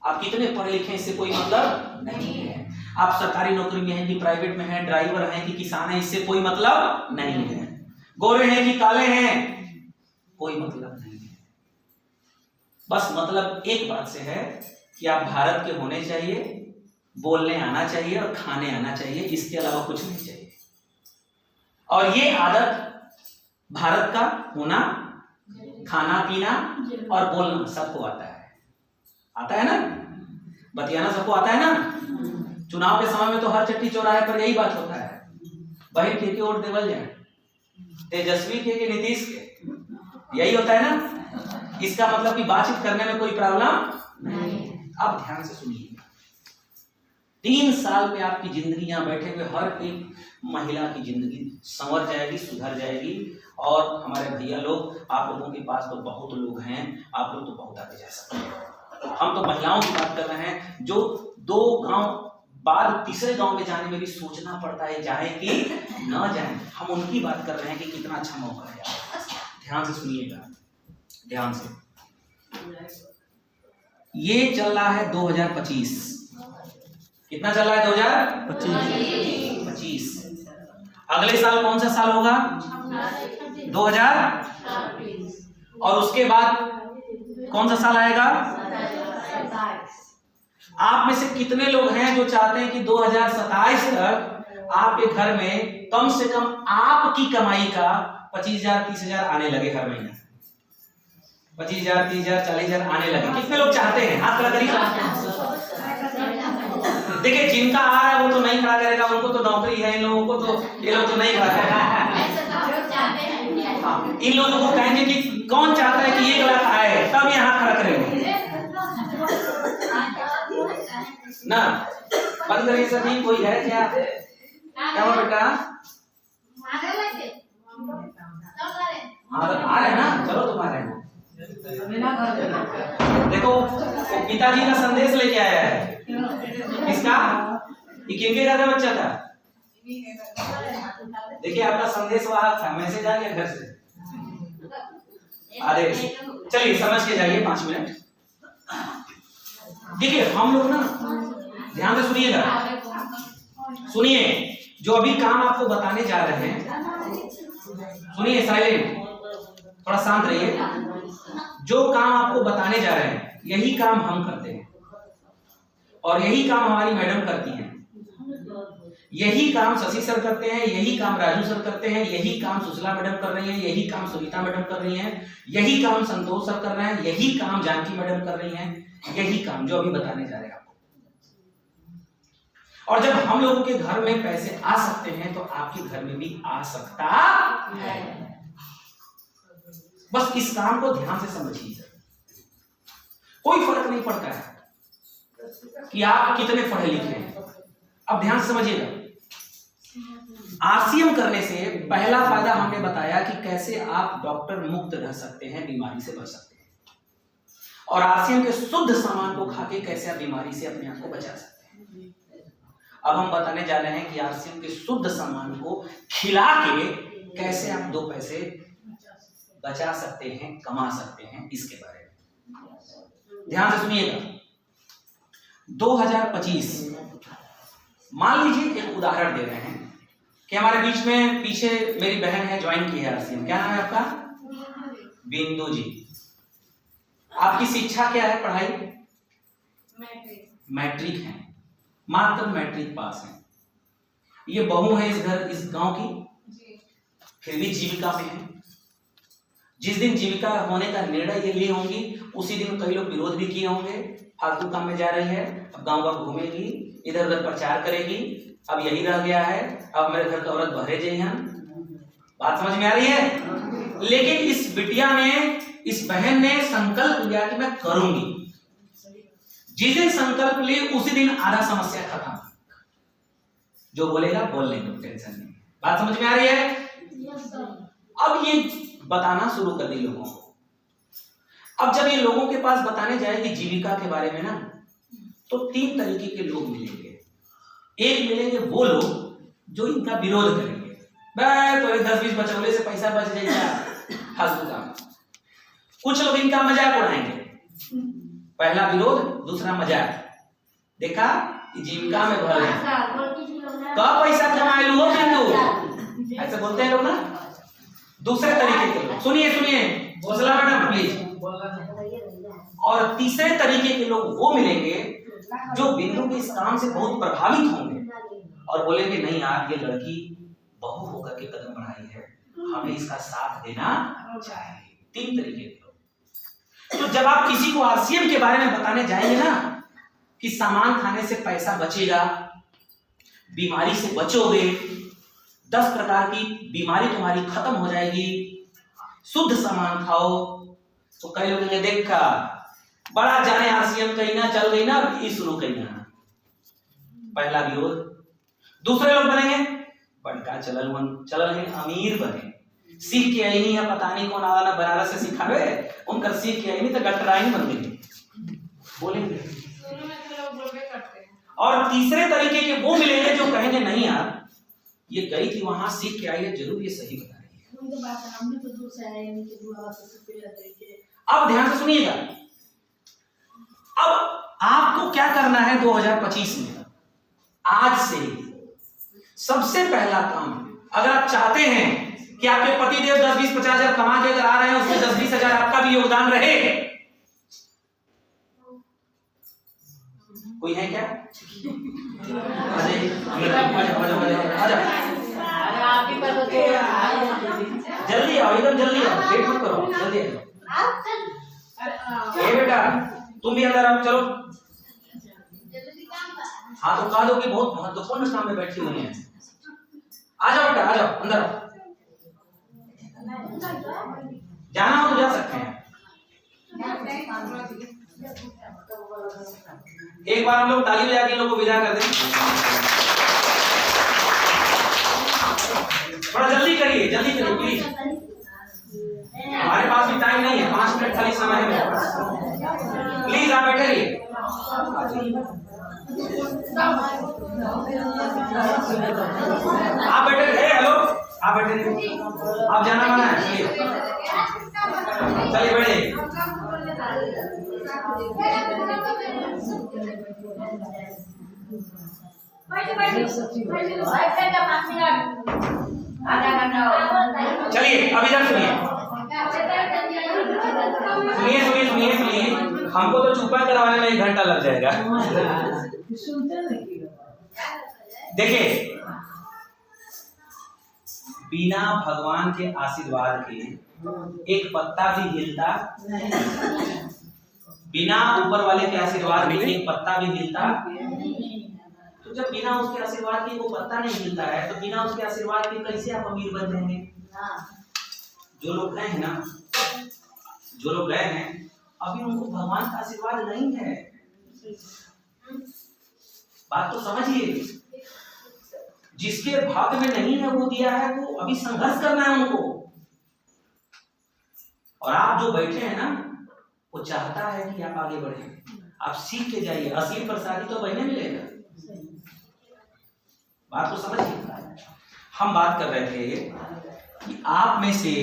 आप कितने पढ़े लिखे इससे कोई मतलब नहीं है। आप सरकारी नौकरी में हैं कि प्राइवेट में हैं, ड्राइवर हैं कि किसान हैं, इससे कोई मतलब नहीं है। गोरे हैं कि काले हैं, कोई मतलब नहीं है। बस मतलब एक बात से है कि आप भारत के होने चाहिए, बोलने आना चाहिए और खाने आना चाहिए, इसके अलावा कुछ नहीं चाहिए। और ये आदत भारत का होना, खाना पीना और बोलना सबको आता है। आता है ना? बतियाना सबको आता है ना? चुनाव के समय में तो हर चट्टी चौराहे पर यही बात होता है, बहन के वोट देवल जाए, तेजस्वी के नीतीश के, यही होता है ना। इसका मतलब कि बातचीत करने में कोई प्रॉब्लम नहीं। अब ध्यान से सुनिए, 3 साल में आपकी जिंदगी, यहाँ बैठे हुए हर एक महिला की जिंदगी संवर जाएगी, सुधर जाएगी। और हमारे भैया लोग, आप लोगों के पास तो बहुत लोग हैं, आप लोग तो बहुत आगे जा सकते हैं। हम तो महिलाओं की बात कर रहे हैं जो 2 गांव बाद तीसरे गांव में जाने में भी सोचना पड़ता है जाए कि न जाए। हम उनकी बात कर रहे हैं कि कितना अच्छा मौका है। ध्यान से सुनिएगा, ध्यान से। ये चल रहा है 2025, कितना चल रहा है? 2025। अगले साल कौन सा साल होगा? 2000। और उसके बाद कौन सा साल आएगा? आप में से कितने लोग हैं जो चाहते हैं कि 2027 तक आपके घर में कम से कम आपकी कमाई का 25,000 30,000 आने लगे हर महीने? 25,000 30,000 40,000 आने लगे। कितने लोग चाहते हैं? हाथ खड़ा करिए। देखिए, जिनका आ रहा है वो तो नहीं खड़ा करेगा, उनको तो नौकरी है, इन लोगों को तो, ये लोग तो नहीं खड़ा करेगा। इन लोगों को कहेंगे कि कौन चाहता है कि 1 लाख आए, तब ये हाथ खड़ा करेंगे ना। बंद करिए सभी। कोई है क्या? क्या हुआ बेटा? आ रहे ना, चलो तुम्हारे देखो, पिताजी का संदेश लेके आया है। किसका? ये किनके घर का बच्चा था? देखिए, आपका संदेश वाहक था, मैसेज आ गया घर से। अरे चलिए समझ के जाइए 5 मिनट। देखिए, हम लोग ना, ध्यान से सुनिएगा, सुनिए, जो अभी काम आपको बताने जा रहे हैं, सुनिए, साइलेंट, थोड़ा शांत रहिए। जो काम आपको बताने जा रहे हैं, यही काम हम करते हैं और यही काम हमारी मैडम करती हैं, यही काम शशि सर करते हैं, यही काम राजू सर करते हैं, यही काम सुशीला मैडम कर रही हैं, यही काम सुनीता मैडम कर रही हैं, यही काम संतोष सर कर रहे हैं, यही काम जानकी मैडम कर रही हैं, यही काम जो अभी बताने जा रहे हैं आपको। और जब हम लोगों के घर में पैसे आ सकते हैं तो आपके घर में भी आ सकता है। बस इस काम को ध्यान से समझिए। कोई फर्क नहीं पड़ता है कि आप कितने पढ़े लिखे हैं। अब ध्यान से समझिएगा, आरसीएम करने से पहला फायदा हमने बताया कि कैसे आप डॉक्टर मुक्त रह सकते हैं, बीमारी से बच सकते हैं, और आरसीएम के शुद्ध सामान को खाके कैसे आप बीमारी से अपने आप को बचा सकते हैं। अब हम बताने जा रहे हैं कि आरसीएम के शुद्ध सामान को खिला के कैसे आप 2 पैसे बचा सकते हैं, कमा सकते हैं, इसके बारे में ध्यान से सुनिएगा। 2025 मान लीजिए एक उदाहरण दे रहे हैं कि हमारे बीच में पीछे मेरी बहन है, ज्वाइन की है आरसीएम। क्या नाम है आपका? बिंदु जी। आपकी शिक्षा क्या है, पढ़ाई? मैट्रिक है, मात्र मैट्रिक पास है। ये बहू है इस गांव की, फिर भी जीविका में है। जिस दिन जीविका होने का निर्णय ये लिए होंगी उसी दिन कई लोग विरोध भी किए होंगे। फालतू काम में जा रही है, अब गांव गांव घूमेगी, इधर उधर प्रचार करेगी, अब यही रह गया है, अब मेरे घर का औरत बहरे जाइए। बात समझ में आ रही है? लेकिन इस बिटिया ने, इस बहन ने संकल्प लिया कि मैं करूंगी। जिस दिन संकल्प लिए उसी दिन आधा समस्या खत्म। जो बोलेगा बोल लेंगे, टेंशन नहीं। बात समझ में आ रही है? अब ये बताना शुरू कर दी लोगों को। अब जब ये लोगों के पास बताने जाएगी जीविका के बारे में ना, तो 3 तरीके के लोग मिलेंगे। एक मिलेंगे वो लोग जो इनका विरोध करेंगे, तो 10-20 बचौले से पैसा बच जाएगा, फालतू काम। कुछ लोग इनका मजाक उड़ाएंगे। पहला विरोध, दूसरा मजाक। देखा जीविका में भर कब पैसा कमाए लो बिंदु, ऐसे बोलते हैं लोग ना। दूसरे तरीके के लोग, सुनिए हौसला मैडम प्लीज। और तीसरे तरीके के लोग वो मिलेंगे जो बिंदु के इस काम से बहुत प्रभावित होंगे और बोलेंगे नहीं यार, ये लड़की बहू होकर के कदम बढ़ाई है, हमें इसका साथ देना चाहिए। 3 तरीके के लोग। तो जब आप किसी को आरसीएम के बारे में बताने जाएंगे ना कि सामान खाने से पैसा बचेगा, बीमारी से बचोगे, 10 प्रकार की बीमारी तुम्हारी खत्म हो जाएगी, शुद्ध सामान खाओ, तो कई लोग कहेंगे देखा बड़ा जाने आरसीएम कहीं ना चल गई ना, ई शुरू कहीं ना। पहला विरोध। दूसरे लोग बनेंगे बड़का चलल है, अमीर बने, सीख के आई नहीं है, पता नहीं कौन आवा ना बनारस से सिखावे, उनका सीख के आई नहीं तो गटराई बन गई, बोलेंगे। और तीसरे तरीके के वो मिलेंगे जो कहेंगे नहीं यार, ये गई थी वहां सीख के आई है, जरूर ये सही बता रही है। अब ध्यान से सुनिएगा, अब आपको क्या करना है 2025 में, आज से सबसे पहला काम, अगर आप चाहते हैं कि आपके पतिदेव 10, 20, 50 हजार कमा के अगर आ रहे हैं, उसमें 10, 20 हजार आपका भी योगदान रहे। कोई है क्या? जल्दी आओ, एकदम जल्दी आओ, वेट मत करो, जल्दी आओ। ए बेटा तुम भी अंदर आओ, चलो। हाँ तो कहा दो कि बहुत महत्वपूर्ण काम में बैठी हुई है। आ जाओ बेटा, आ जाओ, अंदर आओ। जाना हो तो जा सकते हैं। एक बार हम लोग ताली बजा के लोगों को विदा कर दें। थोड़ा जल्दी करिए प्लीज, हमारे पास भी टाइम नहीं है, 5 मिनट खाली समय है मेरे पास। प्लीज आप बैठे रहिए। आप बैठे रहिए, हेलो आप बैठे रहिए, आप जाना माना है, चलिए बैठिए। चलिए अभी तक सुनिए, हमको तो चुपा करवाने में 1 घंटा लग जाएगा। देखिए, बिना भगवान के आशीर्वाद के एक पत्ता भी हिलता, बिना ऊपर वाले के आशीर्वाद के एक पत्ता भी हिलता। तो जब बिना उसके आशीर्वाद के वो पत्ता नहीं हिलता है, तो बिना उसके आशीर्वाद के कैसे आप अमीर बन जाएंगे? जो लोग गए हैं ना, जो लोग गए हैं, अभी उनको भगवान का आशीर्वाद नहीं है। बात तो समझिए, जिसके भाग्य में नहीं है वो दिया है, वो अभी संघर्ष करना है उनको। और आप जो बैठे हैं ना, वो चाहता है कि आप आगे बढ़े, आप सीख के जाइए। असली प्रसादी तो वही मिलेगा। बात तो समझिए। हम बात कर रहे थे कि आप में से,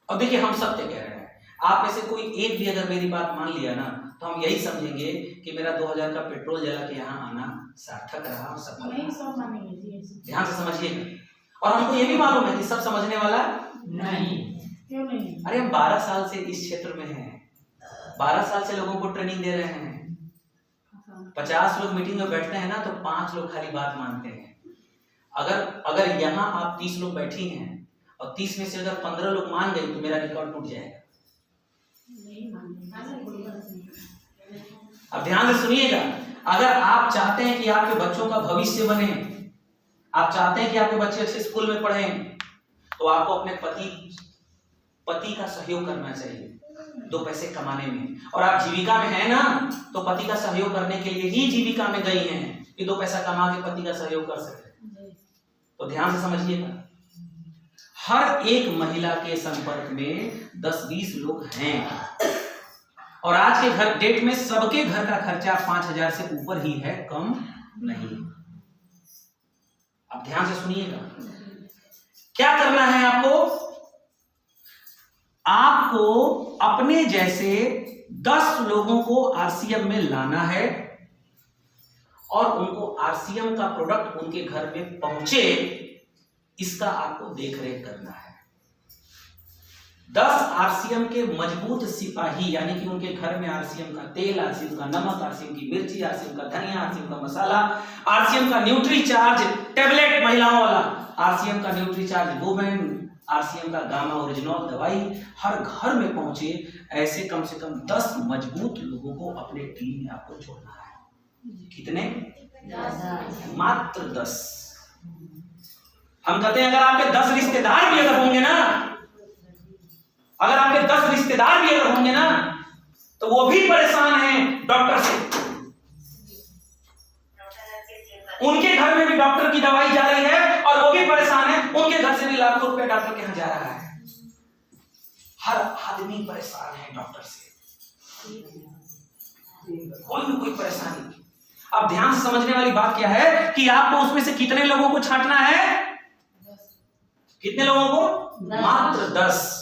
और देखिए हम सत्य कह रहे हैं, आप में से कोई एक भी अगर मेरी बात मान लिया ना, तो हम यही समझेंगे कि मेरा 2000 का पेट्रोल जला के यहाँ आना सार्थक रहा और सफल नहीं रहा। सब मानेंगे जी। ध्यान से समझिएगा। और हमको ये भी मालूम है कि सब समझने वाला नहीं। क्यों नहीं? अरे हम 12 साल से इस क्षेत्र में हैं, 12 साल से लोगों को ट्रेनिंग दे रहे हैं। 50 लोग मीटिंग में बैठते हैं ना, तो 5 लोग खाली बात मानते हैं। अगर यहाँ आप 30 लोग बैठी हैं और 30 में से अगर 15 लोग मान गए तो मेरा रिकॉर्ड टूट जाएगा। नहीं मानेंगे। अब ध्यान से सुनिएगा, अगर आप चाहते हैं कि आपके बच्चों का भविष्य बने, आप चाहते हैं कि आपके बच्चे अच्छे स्कूल में पढ़ें, तो आपको अपने पति का सहयोग करना चाहिए 2 पैसे कमाने में। और आप जीविका में हैं ना, तो पति का सहयोग करने के लिए ही जीविका में गई हैं कि 2 पैसा कमा के पति का सहयोग कर सके। तो ध्यान से समझिएगा, हर एक महिला के संपर्क में 10-20 लोग हैं। और आज के घर डेट में सबके घर का खर्चा 5000 से ऊपर ही है, कम नहीं। अब ध्यान से सुनिएगा, क्या करना है आपको अपने जैसे 10 लोगों को आरसीएम में लाना है और उनको आरसीएम का प्रोडक्ट उनके घर में पहुंचे, इसका आपको देखरेख करना है। 10 आरसीएम के मजबूत सिपाही, यानी कि उनके घर में आरसीएम का तेल, आरसीएम का नमक, आरसीएम की मिर्ची, आरसीएम का धनिया, आरसीएम का मसाला, आरसीएम का न्यूट्री चार्ज टैबलेट महिलाओं वाला, आरसीएम का न्यूट्री चार्ज वुमेन, आरसीएम का गामा ओरिजिनल दवाई हर घर में पहुंचे। ऐसे कम से कम 10 मजबूत लोगों को अपने टीम में आपको जोड़ना है। कितने? 10। मात्र 10। हम कहते हैं अगर आपके 10 रिश्तेदार भी अगर होंगे ना, अगर आपके 10 रिश्तेदार भी अगर होंगे ना, तो वो भी परेशान हैं डॉक्टर से। उनके घर में भी डॉक्टर की दवाई जा रही है और वो भी परेशान है, उनके घर से भी लाखों रुपए डॉक्टर के यहाँ जा रहा है। हर आदमी परेशान है डॉक्टर से, कोई न कोई परेशानी। अब ध्यान से समझने वाली बात क्या है कि आपको उसमें से कितने लोगों को छांटना है? कितने लोगों को? मात्र 10।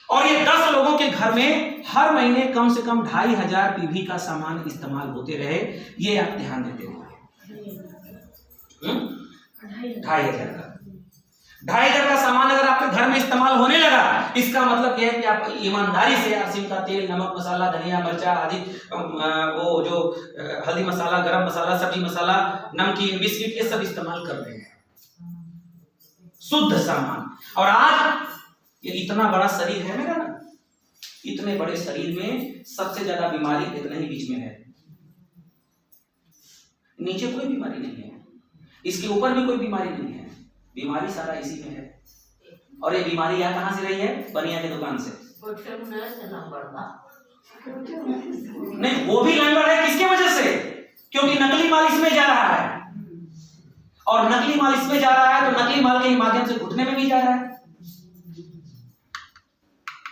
और ये 10 लोगों के घर में हर महीने कम से कम 2500 पीवी का सामान इस्तेमाल होते रहे, ये आप ध्यान देते रहिए। 2500 का 2500 का सामान अगर आपके घर में इस्तेमाल होने लगा, इसका मतलब यह है कि आप ईमानदारी से आरसीएम का तेल, नमक, मसाला, धनिया, मिर्चा आदि, वो जो हल्दी मसाला, गरम मसाला, सब्जी मसाला, नमकीन, बिस्किट, ये सब इस्तेमाल कर रहे हैं, शुद्ध सामान। और आज ये इतना बड़ा शरीर है मेरा ना, इतने बड़े शरीर में सबसे ज्यादा बीमारी इतना ही बीच में है, नीचे कोई बीमारी नहीं है, इसके ऊपर भी कोई बीमारी नहीं है, बीमारी सारा इसी में है। और ये बीमारी यहाँ कहाँ से रही है? बनिया की दुकान से। नहीं, वो भी गड़बड़ है, किसके वजह से? क्योंकि नकली माल इसमें जा रहा है, और नकली माल इसमें जा रहा है तो नकली माल के माध्यम से घुटने में भी जा रहा है।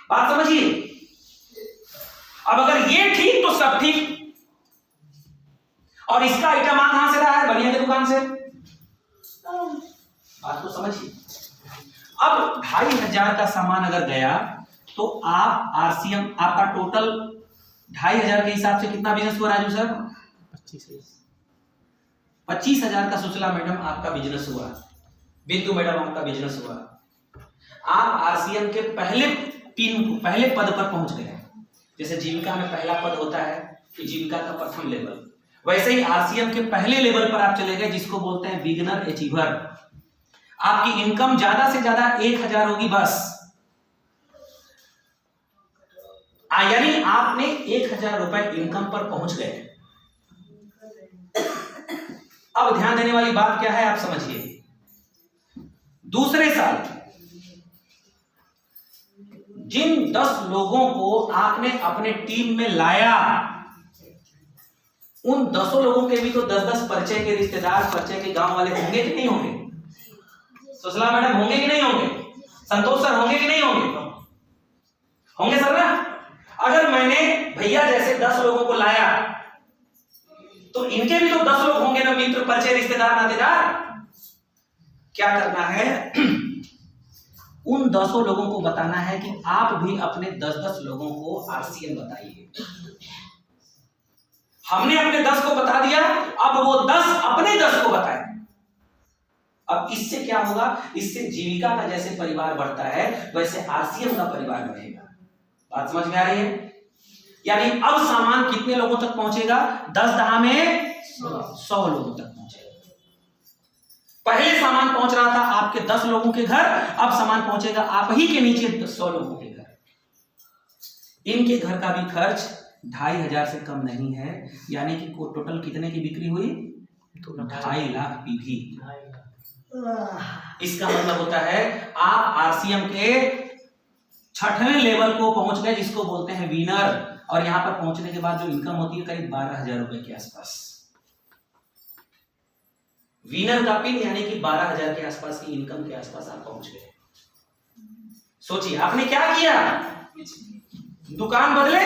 बात समझिए। अब अगर ये ठीक तो सब ठीक। और इसका आइटम आ कहां से रहा है? बनिया की दुकान से। बात तो समझिए। अब 2500 का सामान अगर गया तो आप आरसीएम, आपका टोटल 2500 के हिसाब से कितना बिजनेस हुआ राजू सर? 25,000 का सुचला मैडम आपका बिजनेस हुआ, बिंदु मैडम आपका बिजनेस हुआ। आप आरसीएम के पहले पद पर पहुंच गए। जैसे जीविका में पहला पद होता है कि जीविका का प्रथम लेवल, वैसे ही आरसीएम के पहले लेवल पर आप चले गए, जिसको बोलते हैं बिगिनर अचीवर। आपकी इनकम ज्यादा से ज्यादा 1000 होगी बस, यानी आपने 1000 रुपए इनकम पर पहुंच गए। अब ध्यान देने वाली बात क्या है आप समझिए। दूसरे साल जिन 10 लोगों को आपने अपने टीम में लाया, उन 10 लोगों के भी तो 10-10 परिचय के रिश्तेदार, परिचय के गांव वाले होंगे कि नहीं होंगे? सुशला मैडम होंगे कि नहीं होंगे? संतोष सर होंगे कि नहीं होंगे? होंगे सर ना। अगर मैंने भैया जैसे 10 लोगों को लाया तो इनके भी तो 10 लोग होंगे ना, मित्र, परिचय, रिश्तेदार, नातेदार। क्या करना है? उन 10 लोगों को बताना है कि आप भी अपने 10-10 लोगों को आरसीएम बताइए। हमने अपने 10 को बता दिया, अब वो 10 अपने 10 को बताएं। अब इससे क्या होगा, इससे जीविका का जैसे परिवार बढ़ता है वैसे आरसीएम का परिवार बढ़ेगा। बात समझ में आ रही है? यानी अब सामान कितने लोगों तक पहुंचेगा? 10 दहा में 100 लोगों तक पहुंचेगा। पहले सामान पहुंच रहा था आपके 10 लोगों के घर, अब सामान पहुंचेगा आप ही के नीचे 100 लोगों के घर। इनके घर का भी खर्च 2500 से कम नहीं है, यानी कि टोटल कितने की बिक्री हुई? 2.5 लाख पीवी। इसका मतलब होता है आप आरसीएम के 6वें लेवल को पहुंच गए, जिसको बोलते हैं विनर। और यहां पर पहुंचने के बाद जो इनकम होती है करीब 12,000 रुपए के आसपास। विनर का पिन यानी कि 12,000 के आसपास की इनकम के आसपास आप पहुंच गए। सोचिए आपने क्या किया, दुकान बदले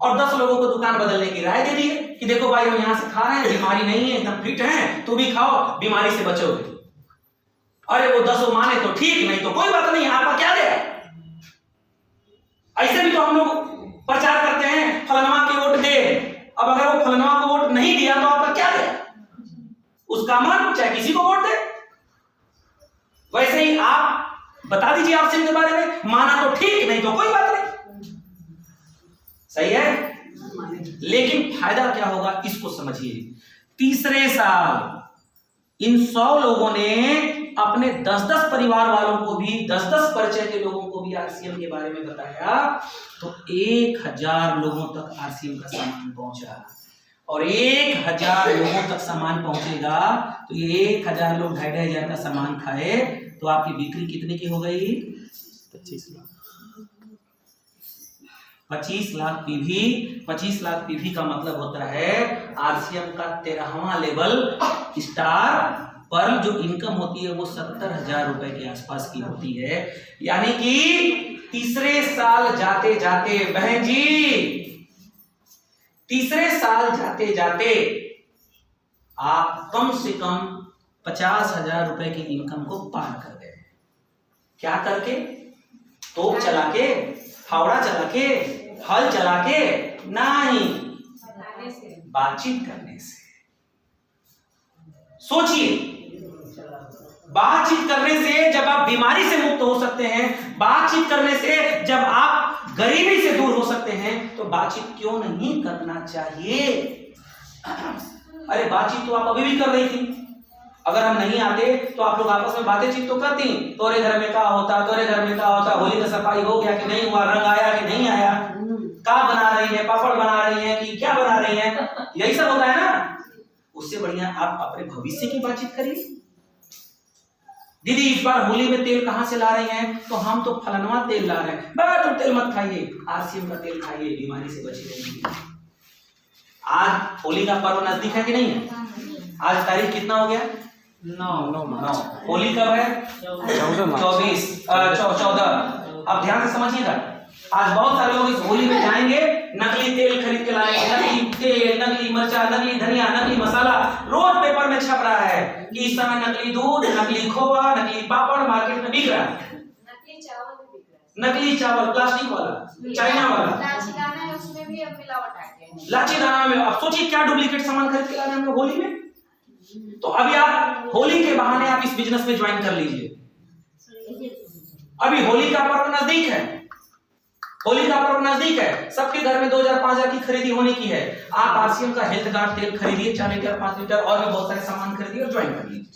और 10 लोगों को दुकान बदलने की राय दे दी कि देखो भाई हम यहां से खा रहे हैं, बीमारी नहीं है, एकदम फिट हैं, तू भी खाओ, बीमारी से बचोगे। अरे वो 10 माने तो ठीक, नहीं तो कोई बात नहीं, आपका क्या गया। ऐसे भी तो हम लोग प्रचार करते हैं फलनवा के वोट दे। अब अगर वो फलनवा को वोट नहीं दिया तो आपका क्या गया, उसका मन चाहे किसी को वोट दे। वैसे ही आप बता दीजिए आरसीएम के बारे में, माना तो ठीक, नहीं तो कोई बात नहीं। सही है, लेकिन फायदा क्या होगा इसको समझिए। तीसरे साल इन 100 लोगों ने अपने 10-10 परिवार वालों को भी, 10-10 परिचय के लोगों को भी आरसीएम के बारे में बताया, तो 1000 लोगों तक आरसीएम का सामान पहुंचा। और 1000 लोगों तक सामान पहुंचेगा तो ये 1000 लोग 2500 का सामान खाए तो आपकी बिक्री कितने की हो गई? 25 लाख। 25 लाख पीवी। 25 लाख पीवी का मतलब होता है आरसीएम का 13वां लेवल स्टार पर जो इनकम होती है वो 70,000 रुपए के आसपास की होती है। यानी कि तीसरे साल जाते जाते, बहन जी, तीसरे साल जाते जाते आप कम से कम 50,000 रुपए की इनकम को पार कर गए। क्या करके? तोप चला के, फावड़ा चला के, हल चला के नहीं, बातचीत करने से। सोचिए, बातचीत करने से जब आप बीमारी से मुक्त हो सकते हैं, बातचीत करने से जब आप गरीबी से दूर हो सकते हैं, तो बातचीत क्यों नहीं करना चाहिए? अरे बातचीत तो आप अभी भी कर रही थी। अगर हम नहीं आते तो आप लोग आपस में बातें तो करती, तोरे घर में क्या होता, तोरे घर में क्या होता, होली का सफाई हो गया कि नहीं हुआ, रंग आया कि नहीं आया, क्या बना रही है, पापड़ बना रही है कि क्या बना रही है, यही सब होता है ना। उससे बढ़िया आप अपने भविष्य की बातचीत करिए। दीदी इस बार होली में तेल कहां से ला रही हैं? तो हम तो फलनवा तेल ला रहे हैं। बाबा तुम तेल मत खाइए, आरसीएम का तेल खाइए, बीमारी से बची रहेंगी। आज होली का पर्व नजदीक है कि नहीं है? आज तारीख कितना हो गया? 9। होली कब है? 14। अब ध्यान से समझिएगा, आज बहुत सारे लोग इस होली में जाएंगे, नकली तेल खरीद के लाएंगे, नकली तेल, नकली मिर्चा, नकली धनिया, नकली मसाला। रोज पेपर में छप रहा है कि इस समय नकली दूध, नकली खोआ, नकली पापड़ मार्केट में बिक रहा है। नकली चावल भी बिक रहा है। नकली चावल, प्लास्टिक वाला, चाइना वाला, लाची दाना है उसमें भी अब मिलावट आ गई है। लाची दाना में। अब सोचिए क्या डुप्लीकेट सामान खरीद के ला रहे हैं हम लोग होली में। तो अभी आप होली के बहाने आप इस बिजनेस में ज्वाइन कर लीजिए। अभी होली का पर्व नजदीक है, होली का पर्व नजदीक है, सबके घर में 2,000-5,000 की खरीदी होने की है। आप आरसीएम का हेल्थ गार्ड तेल खरीदिए, 4 लीटर 5 लीटर और भी बहुत सारे सामान खरीदिए और ज्वाइन कर लीजिए।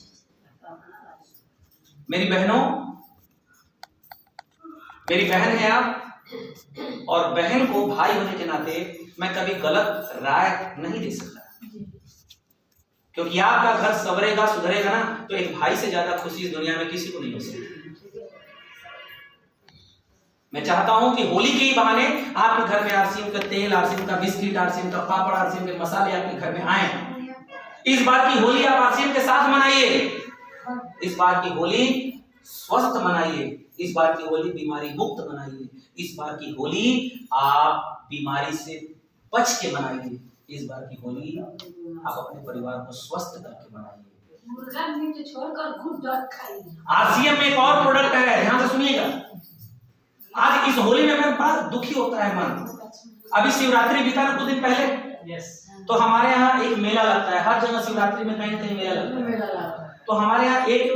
मेरी बहनों, मेरी बहन है आप, और बहन को भाई होने के नाते मैं कभी गलत राय नहीं दे सकता, क्योंकि आपका घर संवरेगा, सुधरेगा ना तो एक भाई से ज्यादा खुशी इस दुनिया में किसी को नहीं हो सकती। मैं चाहता हूं कि होली के ही बहाने आपके घर में आरसीएम का तेल, आरसीएम का बिस्किट, आरसीएम का पापड़, आरसीएम के मसाले आपके घर में आए। इस बार की होली आप आरसीएम के साथ मनाइए। इस बार की होली स्वस्थ मनाइए। इस बार की होली बीमारी मुक्त मनाइए। इस बार की होली आप बीमारी से बच के मनाइए। इस बार की होली आप अपने परिवार को स्वस्थ करके मनाइए। मुर्गा मीट छोड़कर गुड डॉग खाइए। आरसीएम में एक और प्रोडक्ट है, ध्यान से सुनिएगा। आज इस होली में मैं बड़ा दुखी होता है मन। अभी शिवरात्रि बीता ना कुछ दिन पहले, तो हमारे यहाँ एक मेला लगता है। हर जगह शिवरात्रि में कहीं कहीं मेला लगता है। तो हमारे यहाँ एक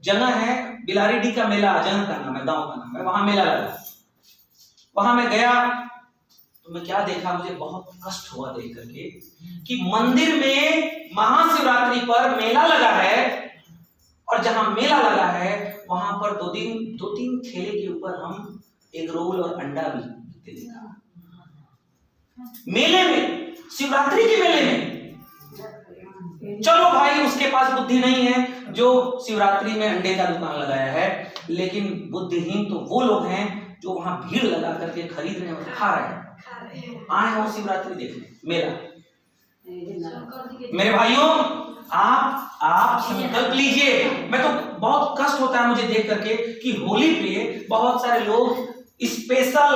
जगह है, बिलारीडी का मेला, जगह का नाम है, गांव का नाम है, वहां मेला लगा। वहां मैं गया तो मैं क्या देखा, मुझे बहुत कष्ट हुआ देख करके कि मंदिर में महाशिवरात्रि पर मेला लगा है, और जहां मेला लगा है वहां पर दो तीन ठेले के ऊपर हम एग रोल और अंडा भी बिकते देखा। मेले में, शिवरात्रि के मेले में। चलो भाई, उसके पास बुद्धि नहीं है जो शिवरात्रि में अंडे का दुकान लगाया है, लेकिन बुद्धिहीन तो वो लोग हैं जो वहां भीड़ लगा करके खरीद रहे हैं और खा रहे हैं। आए हो शिवरात्रि देखने मेला। मेरे भाइयों, आप संकल्प लीजिए। मैं तो बहुत कष्ट होता है मुझे देख करके कि होली पे बहुत सारे लोग स्पेशल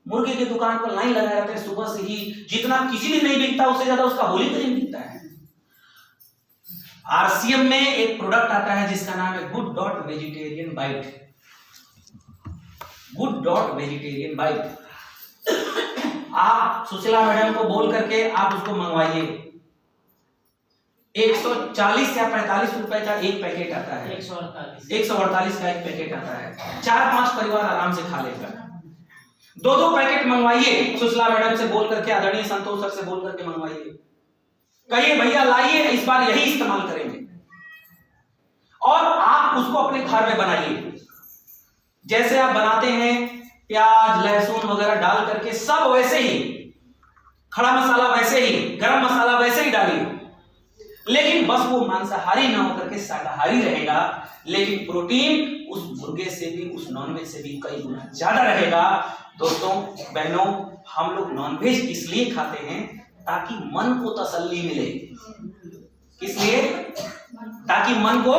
मुर्गे की दुकान पर लाइन लगाए रहते हैं सुबह से ही। जितना किसी दिन नहीं बिकता उससे ज्यादा उसका होली पे दिन बिकता है। आरसीएम में एक प्रोडक्ट आता है जिसका नाम है good dot vegetarian bite. Good dot vegetarian bite. आप सुशीला मैडम को बोल करके आप उसको मंगवाइए। 140 या 45 रुपए का एक पैकेट आता है। 148 का एक पैकेट आता है। 4-5 परिवार आराम से खा लेगा। 2-2 पैकेट मंगवाइए, सुशीला मैडम से बोल करके, आदरणीय संतोष सर से बोल करके मंगवाइए। कहिए भैया लाइए, इस बार यही इस्तेमाल करेंगे। और आप उसको अपने घर में बनाइए। जैसे आप बनाते हैं प्याज लहसुन वगैरह डाल करके, सब वैसे ही, खड़ा मसाला वैसे ही, गरम मसाला वैसे ही डालिए। लेकिन बस वो मांसाहारी ना होकर के शाकाहारी रहेगा, लेकिन प्रोटीन उस मुर्गे से भी, उस नॉनवेज से भी कई गुना ज्यादा रहेगा। दोस्तों बहनों, हम लोग नॉनवेज इसलिए खाते हैं ताकि मन को तसल्ली मिले। किस लिए? ताकि मन को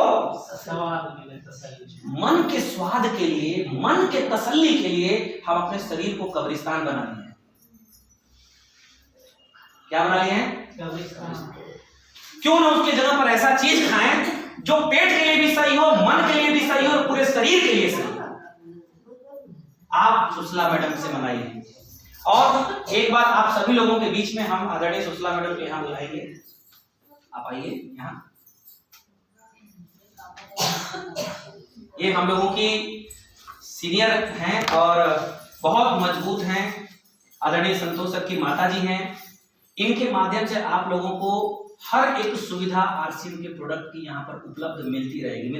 मन के स्वाद के लिए, मन के तसल्ली के लिए हम अपने शरीर को कब्रिस्तान बना लिए हैं। क्या बना लिए हैं? क्यों ना उसकी जगह पर ऐसा चीज खाएं जो पेट के लिए भी सही हो, मन के लिए भी सही हो और पूरे शरीर के लिए सही हो। आप सुशीला मैडम से मनाइए। और एक बार आप सभी लोगों के बीच में हम आदरणीय सुशीला मैडम को यहाँ बुलाएंगे। आप आइए यहाँ। ये हम लोगों की सीनियर हैं और बहुत मजबूत हैं, आदरणीय संतोष सर की माता जी हैं। इनके माध्यम से आप लोगों को हर एक सुविधा आरसीएम के प्रोडक्ट की यहाँ पर उपलब्ध मिलती रहेगी ना,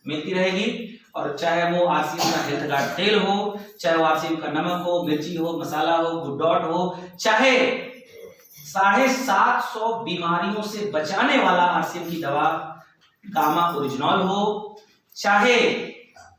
मिलती रहेगी। और चाहे वो आरसीएम का हेल्थ गार्ड तेल हो, चाहे वो आरसीएम का नमक हो, मिर्ची हो, मसाला हो, गुड डॉट हो, चाहे 750 बीमारियों से बचाने वाला आरसीएम की दवा गामा ओरिजिनल हो, चाहे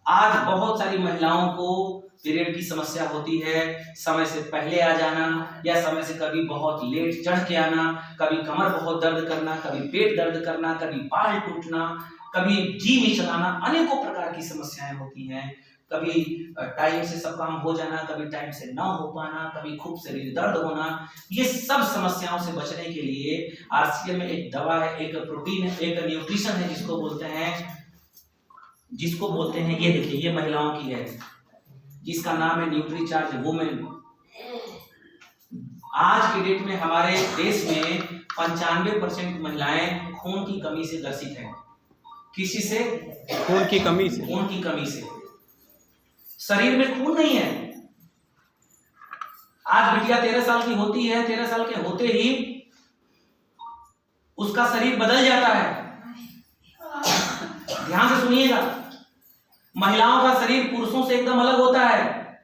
आज बहुत सारी महिलाओं को पीरियड की समस्या होती है, समय से पहले आ जाना या समय से कभी बहुत लेट चढ़ के आना, कभी कमर बहुत दर्द करना, कभी पेट दर्द करना, कभी बाल टूटना, कभी जी मिचलाना, अनेकों प्रकार की समस्याएं होती हैं। कभी टाइम से सब काम हो जाना, कभी टाइम से ना हो पाना, कभी खूब शरीर दर्द होना। ये सब समस्याओं से बचने के लिए आरसीएम में एक दवा है, एक प्रोटीन है, एक न्यूट्रिशन है जिसको बोलते हैं ये देखिए, ये महिलाओं की है जिसका नाम है न्यूट्री चार्ज वुमेन। आज के डेट में हमारे देश में 95% महिलाएं खून की कमी से ग्रसित हैं। किसी से? खून की कमी से। खून की कमी से। शरीर में खून नहीं है। आज बिटिया 13 साल की होती है, 13 साल के होते ही उसका शरीर बदल जाता है। ध्यान से सुनिएगा, महिलाओं का शरीर पुरुषों से एकदम अलग होता है।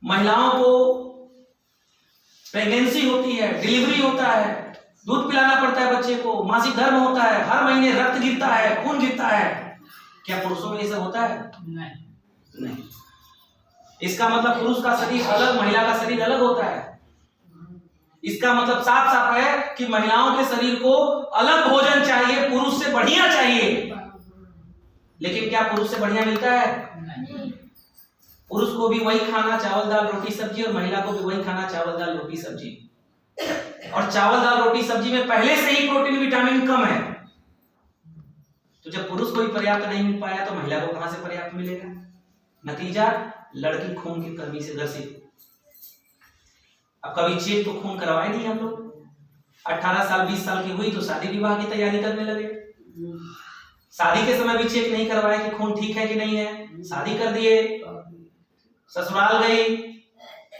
महिलाओं को प्रेगनेंसी होती है, डिलीवरी होता है, दूध पिलाना पड़ता है बच्चे को, मासिक धर्म होता है, हर महीने रक्त गिरता है, खून गिरता है। क्या पुरुषों में ये सब होता है? नहीं। इसका मतलब पुरुष का शरीर अलग, महिला का शरीर अलग होता है। इसका मतलब साफ साफ है कि महिलाओं के शरीर को अलग भोजन चाहिए, पुरुष से बढ़िया चाहिए। लेकिन क्या पुरुष से बढ़िया मिलता है? पुरुष को भी वही खाना चावल दाल रोटी सब्जी और महिला को भी वही खाना चावल दाल रोटी सब्जी। और चावल दाल रोटी सब्जी में पहले से ही प्रोटीन विटामिन कम है, तो जब पुरुष को ही पर्याप्त नहीं मिल पाया तो महिला को कहां से पर्याप्त मिलेगा? नतीजा लड़की खून की कमी से ग्रसित। अब कभी चेक तो खून करवाए नहीं हम लोग। 18 साल 20 साल की हुई तो शादी विवाह की तैयारी करने लगे। शादी के समय भी चेक नहीं करवाए कि खून ठीक है कि नहीं है, शादी कर दिए, ससुराल गई,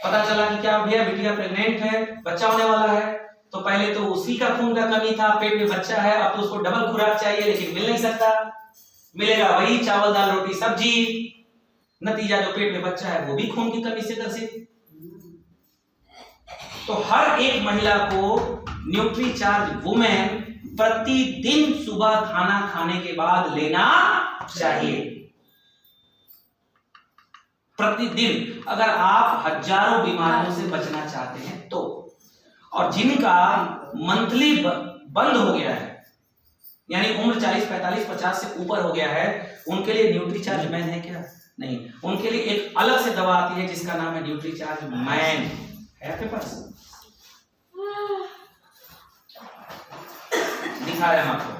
पता चला कि क्या भैया बिटिया प्रेग्नेंट है, बच्चा होने वाला है। तो पहले तो उसी का खून का कमी था, पेट में बच्चा है, अब तो उसको डबल खुराक चाहिए लेकिन मिल नहीं सकता। मिलेगा वही चावल दाल रोटी सब्जी, नतीजा जो पेट में बच्चा है वो भी खून की कमी से ग्रसित। तो हर एक महिला को न्यूट्रीचार्ज वुमेन प्रतिदिन सुबह खाना खाने के बाद लेना चाहिए। प्रतिदिन, अगर आप हजारों बीमारियों से बचना चाहते हैं तो। और जिनका मंथली बंद हो गया है, यानी उम्र 40, 45, 50 से ऊपर हो गया है, उनके लिए न्यूट्रीचार्ज मैन है क्या? नहीं, उनके लिए एक अलग से दवा आती है जिसका नाम है न्यूट्रीचार्ज मैन। है आपके पास? दिखा रहे हैं आपको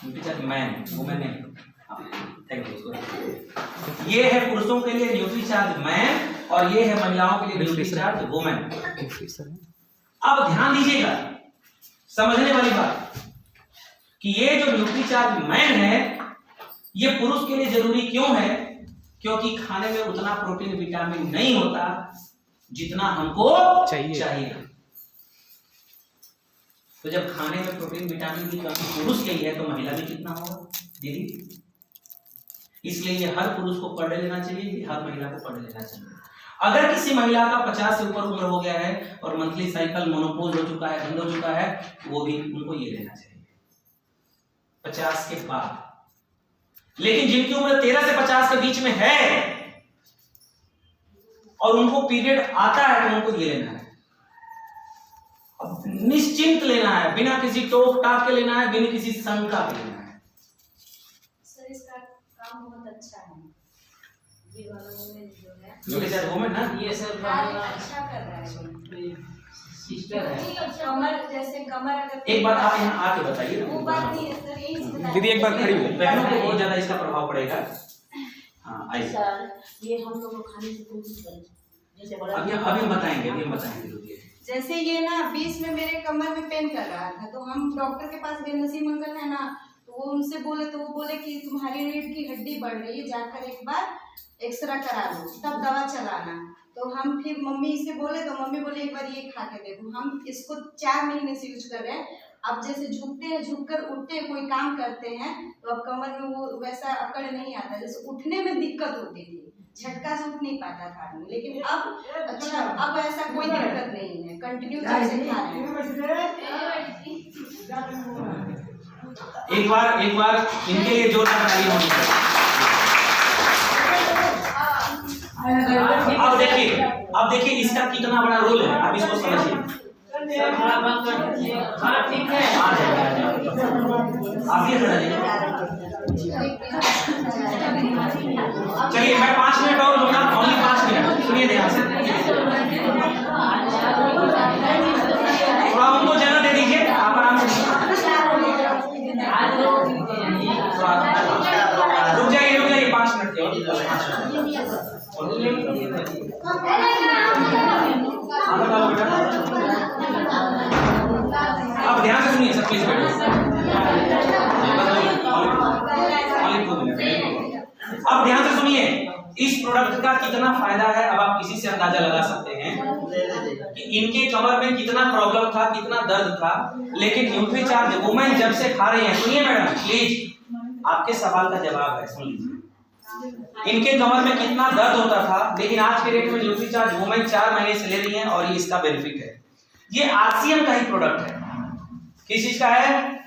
न्यूट्रीचार्ज मैन, वुमेन नहीं। Thank you. ये है पुरुषों के लिए न्यूट्रीचार्ज मैन और ये है महिलाओं के लिए न्यूट्रीचार्ज वुमेन। अब ध्यान दीजिएगा, समझने वाली बात कि ये जो न्यूट्रीचार्ज मैन है ये पुरुष के लिए जरूरी क्यों है? क्योंकि खाने में उतना प्रोटीन विटामिन नहीं होता जितना हमको चाहिए। तो जब खाने में प्रोटीन विटामिन की कमी पुरुष की है तो महिला में कितना होगा दीदी? इसलिए ये हर पुरुष को पढ़ लेना चाहिए, हर महिला को पढ़ लेना चाहिए। अगर किसी महिला का 50 से ऊपर उम्र हो गया है और मंथली साइकिल मोनोपोज हो चुका है, बंद हो चुका है, वो भी उनको ये लेना चाहिए 50 के बाद। लेकिन जिनकी उम्र 13 से 50 के बीच में है और उनको पीरियड आता है तो उनको ये लेना है। अब निश्चिंत लेना है, बिना किसी टोक टाक के लेना है, बिना किसी शंका के लेना है। सर इसका काम बहुत अच्छा है, ये वाला वुमेन जो है न्यूट्रीचार्ज वुमेन ना, ये सब अच्छा कर रहा है। सिस्टर है। कमर जैसे कमर अगर एक बार आप यहाँ आके बताइए वो बात नहीं है सर, यही बताइए। दीदी एक बार खड़ी हो। बहनों को बहुत ज्यादा इसका प्रभाव पड़ेगा। हाँ आइए, सर ये हम लोग को खाने की कोशिश करें, जैसे बड़ा अभी हम बताएंगे, अभी हम बताएंगे। जैसे ये ना बीच में मेरे कमर में पेन कर रहा था तो हम डॉक्टर के पास गए, नसीम अंकल है ना, तो वो उनसे बोले तो वो बोले कि तुम्हारी रीढ़ की हड्डी बढ़ रही है, जाकर एक बार एक्सरे करा लो तब दवा चलाना। तो हम फिर मम्मी से बोले तो मम्मी बोले एक बार ये खा के देखो। हम इसको 4 महीने से यूज कर रहे हैं। अब जैसे झुकते हैं, झुककर उठते हैं, कोई काम करते हैं तो अब कमर में वो वैसा अकड़ नहीं आता। जैसे उठने में दिक्कत होती थी, झटका से उठ नहीं पाता था आदमी, लेकिन अब अच्छा, अब ऐसा कोई दिक्कत नहीं है, कंटिन्यू जैसे खा रहे हैं। एक बार इनके लिए जोरदार ताली होनी चाहिए। अब देखिए इसका कितना बड़ा रोल है, आप इसको समझिए। ठीक है, आप ये चलिए मैं 5 मिनट और लूंगा, ओनली 5 मिनट, सुनिए ध्यान से। थोड़ा उनको जगह दे दीजिए, आप आराम से रुक जाइए 5 मिनट अब ध्यान से सुनिए सब, प्लीज अब ध्यान से सुनिए। इस प्रोडक्ट का कितना फायदा है अब आप इसी से अंदाजा लगा सकते हैं कि इनके कमर में कितना प्रॉब्लम था, कितना दर्द था, लेकिन न्यूट्रीचार्ज वुमेन जब से खा रही हैं, सुनिए मैडम प्लीज, आपके सवाल का जवाब है, सुन लीजिए। इनके कमर में कितना दर्द होता था, लेकिन आज के डेट में न्यूट्रीचार्ज वुमेन 4 महीने से ले रही हैं और ये इसका बेनिफिट है। ये आरसीएम का ही प्रोडक्ट है। किस चीज का है?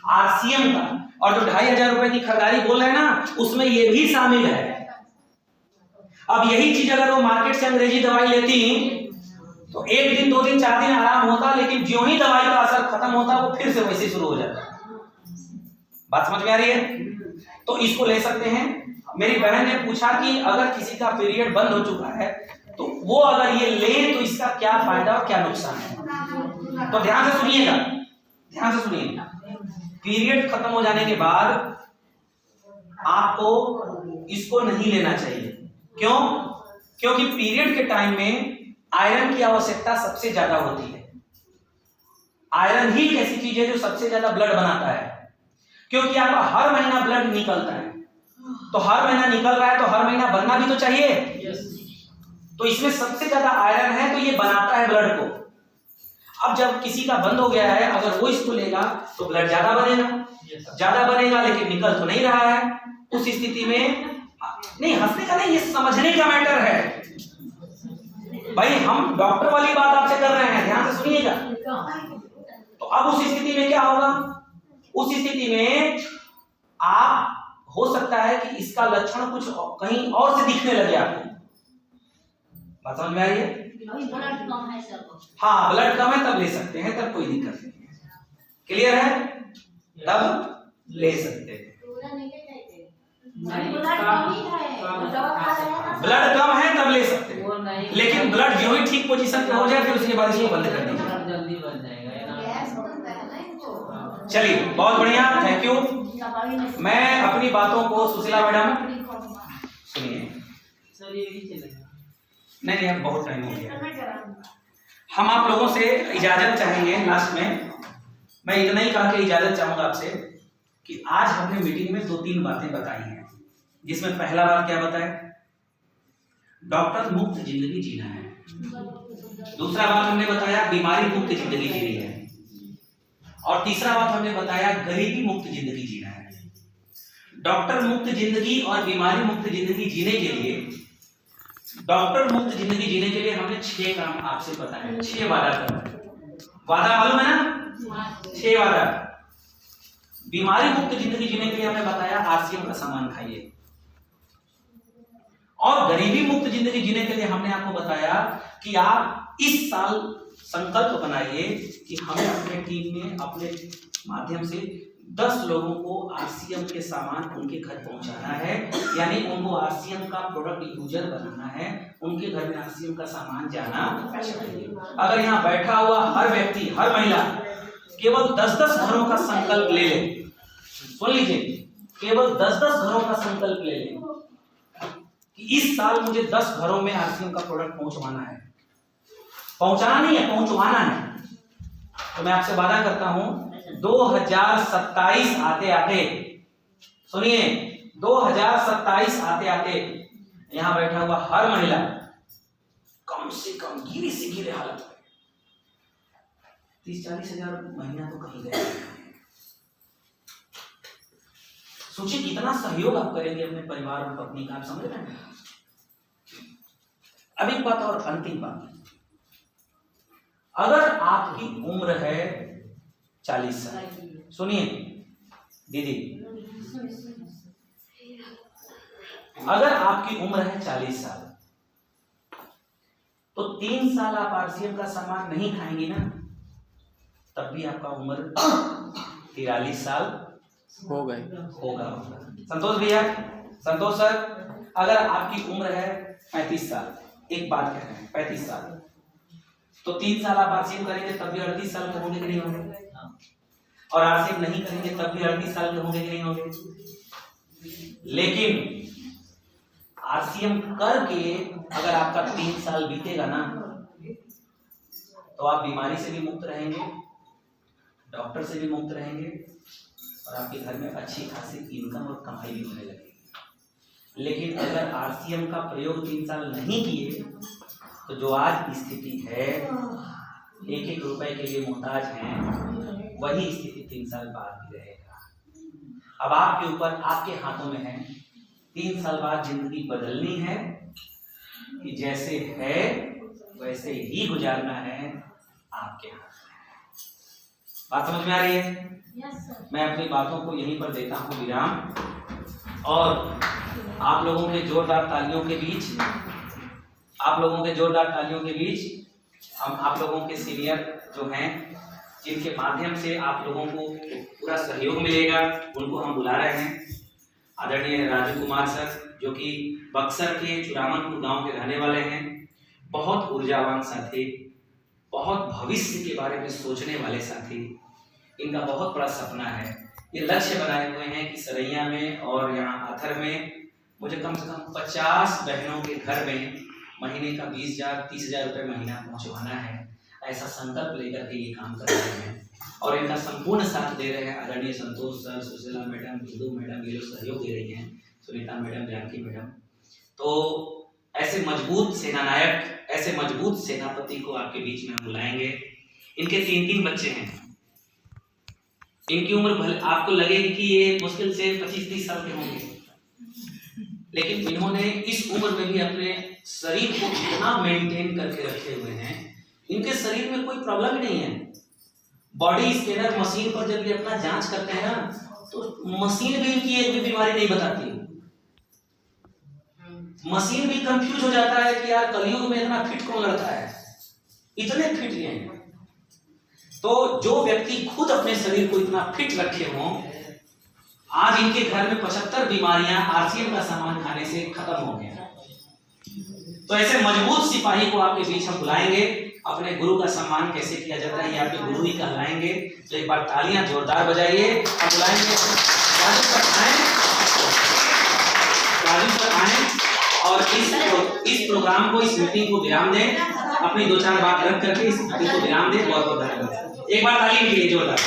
आरसीएम का। और जो 2500 रुपए की खरीदारी बोल रहे हैं ना, उसमें ये भी शामिल है। अब यही चीज अगर वो मार्केट से अंग्रेजी दवाई लेती तो 1 दिन 2 दिन 4 दिन आराम होता, लेकिन जो ही दवाई का असर खत्म होता वो फिर से वैसे शुरू हो जाता। बात समझ में आ रही है? तो इसको ले सकते हैं। मेरी बहन ने पूछा कि अगर किसी का पीरियड बंद हो चुका है तो वो अगर ये ले तो इसका क्या फायदा और क्या नुकसान है, तो ध्यान से सुनिएगा, ध्यान से सुनिएगा। पीरियड खत्म हो जाने के बाद आपको इसको नहीं लेना चाहिए। क्यों? क्योंकि पीरियड के टाइम में आयरन की आवश्यकता सबसे ज्यादा होती है। आयरन ही एक ऐसी चीज है जो सबसे ज्यादा ब्लड बनाता है, क्योंकि आपका हर महीना ब्लड निकलता है, तो हर महीना निकल रहा है तो हर महीना बनना भी तो चाहिए। तो इसमें सबसे ज्यादा आयरन है, तो ये बनाता है ब्लड को। अब जब किसी का बंद हो गया है, अगर वो इसको लेगा तो ब्लड ज्यादा बनेगा, ज्यादा बनेगा, लेकिन निकल तो नहीं रहा है। उस स्थिति में नहीं, हंसने का नहीं, ये समझने का मैटर है भाई। हम डॉक्टर वाली बात आपसे कर रहे हैं, ध्यान से सुनिएगा। तो अब उस स्थिति में क्या होगा? उस स्थिति में आप हो सकता है कि इसका लक्षण कुछ कहीं और से दिखने लगे आपको। बात समझ में आ रही है? ब्लड कम है सब। हाँ, ब्लड कम है तब ले सकते हैं, तब कोई दिक्कत नहीं है। क्लियर है? तब ले सकते हैं। ब्लड कम है तब ले सकते हैं, लेकिन ब्लड जो ही ठीक पोजीशन पे हो जाए फिर उसके बाद इसको बंद कर दीजिए, जल्दी बन जाएगा। चलिए, बहुत बढ़िया, थैंक यू। मैं अपनी बातों को सुशीला मैडम सुनिए। सर ये भी चलेगा? नहीं, अब बहुत टाइम हो गया। हम आप लोगों से इजाजत चाहेंगे। लास्ट में मैं इतना ही कहा कि इजाजत चाहूंगा आपसे कि आज हमने मीटिंग में 2-3 बातें बताई हैं, जिसमें पहला बात क्या बताया? डॉक्टर मुक्त जिंदगी जीना है। दूसरा बात हमने बताया बीमारी मुक्त जिंदगी जीनी है, और तीसरा बात हमने बताया गरीबी मुक्त जिंदगी जीना है। डॉक्टर मुक्त जिंदगी और बीमारी मुक्त जिंदगी जीने के लिए, डॉक्टर मुक्त जिंदगी जीने के लिए हमने 6 काम आपसे बताए, 6 वादा करना। वादा मालूम है ना? 6 वादा। बीमारी मुक्त जिंदगी जीने के लिए हमने बताया आरसीएम का सामान खाइए, और गरीबी मुक्त जिंदगी जीने के लिए हमने आपको बताया कि आप इस साल संकल्प बनाइए कि हमें अपने टीम में अपने माध्यम से 10 लोगों को आरसीएम के सामान उनके घर पहुंचाना है, यानी उनको आरसीएम का प्रोडक्ट यूजर बनाना है, उनके घर में आरसीएम का सामान जाना चाहिए। अगर यहाँ बैठा हुआ हर व्यक्ति, हर महिला केवल 10-10 घरों का संकल्प ले ले, सुन लीजिए, केवल 10-10 घरों का संकल्प ले ले कि इस साल मुझे 10 घरों में आरसीएम का प्रोडक्ट पहुंचवाना है। पहुंचाना नहीं है, पहुंचवाना है। तो मैं आपसे वादा करता हूं 2027 आते आते, सुनिए, 2027 आते आते यहां बैठा हुआ हर महिला कम से कम गिरे से गिरे हालत में 30-40 हजार महीना तो कहीं गए। सोचिए कितना सहयोग आप करेंगे अपने परिवार और पत्नी का, आप समझ रहे हैं? अब एक बात और, अंतिम बात, अगर आपकी उम्र है 40 साल, सुनिए दीदी, अगर आपकी उम्र है 40 साल तो 3 साल आप आरसीएम का सामान नहीं खाएंगे ना, तब भी आपका उम्र 43 साल हो गए होगा। संतोष भैया, संतोष सर, अगर आपकी उम्र है 35 साल, एक बात कह रहे हैं 35 साल, तो 3 साल आप आरसीएम करेंगे तब भी 38 साल के होंगे कि नहीं होंगे? और आरसीएम नहीं करेंगे तब भी 38 साल के होंगे कि नहीं होंगे? लेकिन आरसीएम करके अगर आपका 3 साल बीतेगा ना, तो आप बीमारी से भी मुक्त रहेंगे, डॉक्टर से भी मुक्त रहेंगे, और आपके घर में अच्छी खासी इनकम और कमाई भी होने लगेगी। लेकिन अगर आरसीएम का प्रयोग 3 साल नहीं किए तो जो आज स्थिति है, 1-1 रुपए के लिए मोहताज हैं, वही स्थिति 3 साल बाद भी रहेगा। अब आपके ऊपर, आपके हाथों में है, 3 साल बाद जिंदगी बदलनी है कि जैसे है वैसे ही गुजारना है, आपके हाथ में। बात समझ में आ रही है? मैं अपनी बातों को यहीं पर देता हूँ विराम, और आप लोगों के जोरदार तालियों के बीच, आप लोगों के जोरदार तालियों के बीच हम आप लोगों के सीनियर जो हैं, जिनके माध्यम से आप लोगों को पूरा सहयोग मिलेगा, उनको हम बुला रहे हैं। आदरणीय राजू कुमार सर, जो कि बक्सर के चुरामनपुर गांव के रहने वाले हैं, बहुत ऊर्जावान साथी, बहुत भविष्य के बारे में सोचने वाले साथी। इनका बहुत बड़ा सपना है, ये लक्ष्य बनाए हुए हैं कि सरैया में और यहाँ आथर में मुझे कम से कम 50 बहनों के घर में महीने का 20,000 30,000 रुपये महीना पहुँचवाना है। ऐसा संकल्प लेकर के ये काम कर रहे हैं और इनका संपूर्ण साथ दे रहे हैं आदरणीय संतोष सर, सुशीला मैडम, बिंदु मैडम, ये लोग सहयोग दे रही हैं, सुनीता मैडम, जानकी मैडम। तो ऐसे मजबूत सेनानायक, ऐसे मजबूत सेनापति को आपके बीच में हम बुलाएंगे। इनके 3 बच्चे हैं। इनकी उम्र भले आपको लगेगी कि ये मुश्किल से 25-30 साल के होंगे, लेकिन इन्होंने इस उम्र में भी अपने शरीर को इतना मेंटेन करके रखे हुए हैं, इनके शरीर में कोई प्रॉब्लम ही नहीं है। बॉडी स्कैनर मशीन पर जब ये अपना जांच करते हैं ना, तो मशीन भी इनकी एक भी बीमारी नहीं बताती। मशीन भी कंफ्यूज हो जाता है कि यार कलयुग में इतना फिट कौन लड़का है, इतने फिट ये हैं। तो जो व्यक्ति खुद अपने शरीर को इतना फिट रखे हों, आज इनके घर में 75 बीमारियां आरसीएम का सामान खाने से खत्म हो गया। तो ऐसे मजबूत सिपाही को आपके बीच हम बुलाएंगे। अपने गुरु का सम्मान कैसे किया जाता है ये आपके गुरु ही कहलाएंगे। तो एक बार तालियां जोरदार बजाइए और बुलाएंगे राजू सर आए, राजू सर आए और इस प्रोग्राम को, इस मीटिंग को विराम दें। अपनी 2-4 बात रख करके इस मीटिंग को विराम दें। बहुत बहुत धन्यवाद। एक बार ताली के लिए जोरदार।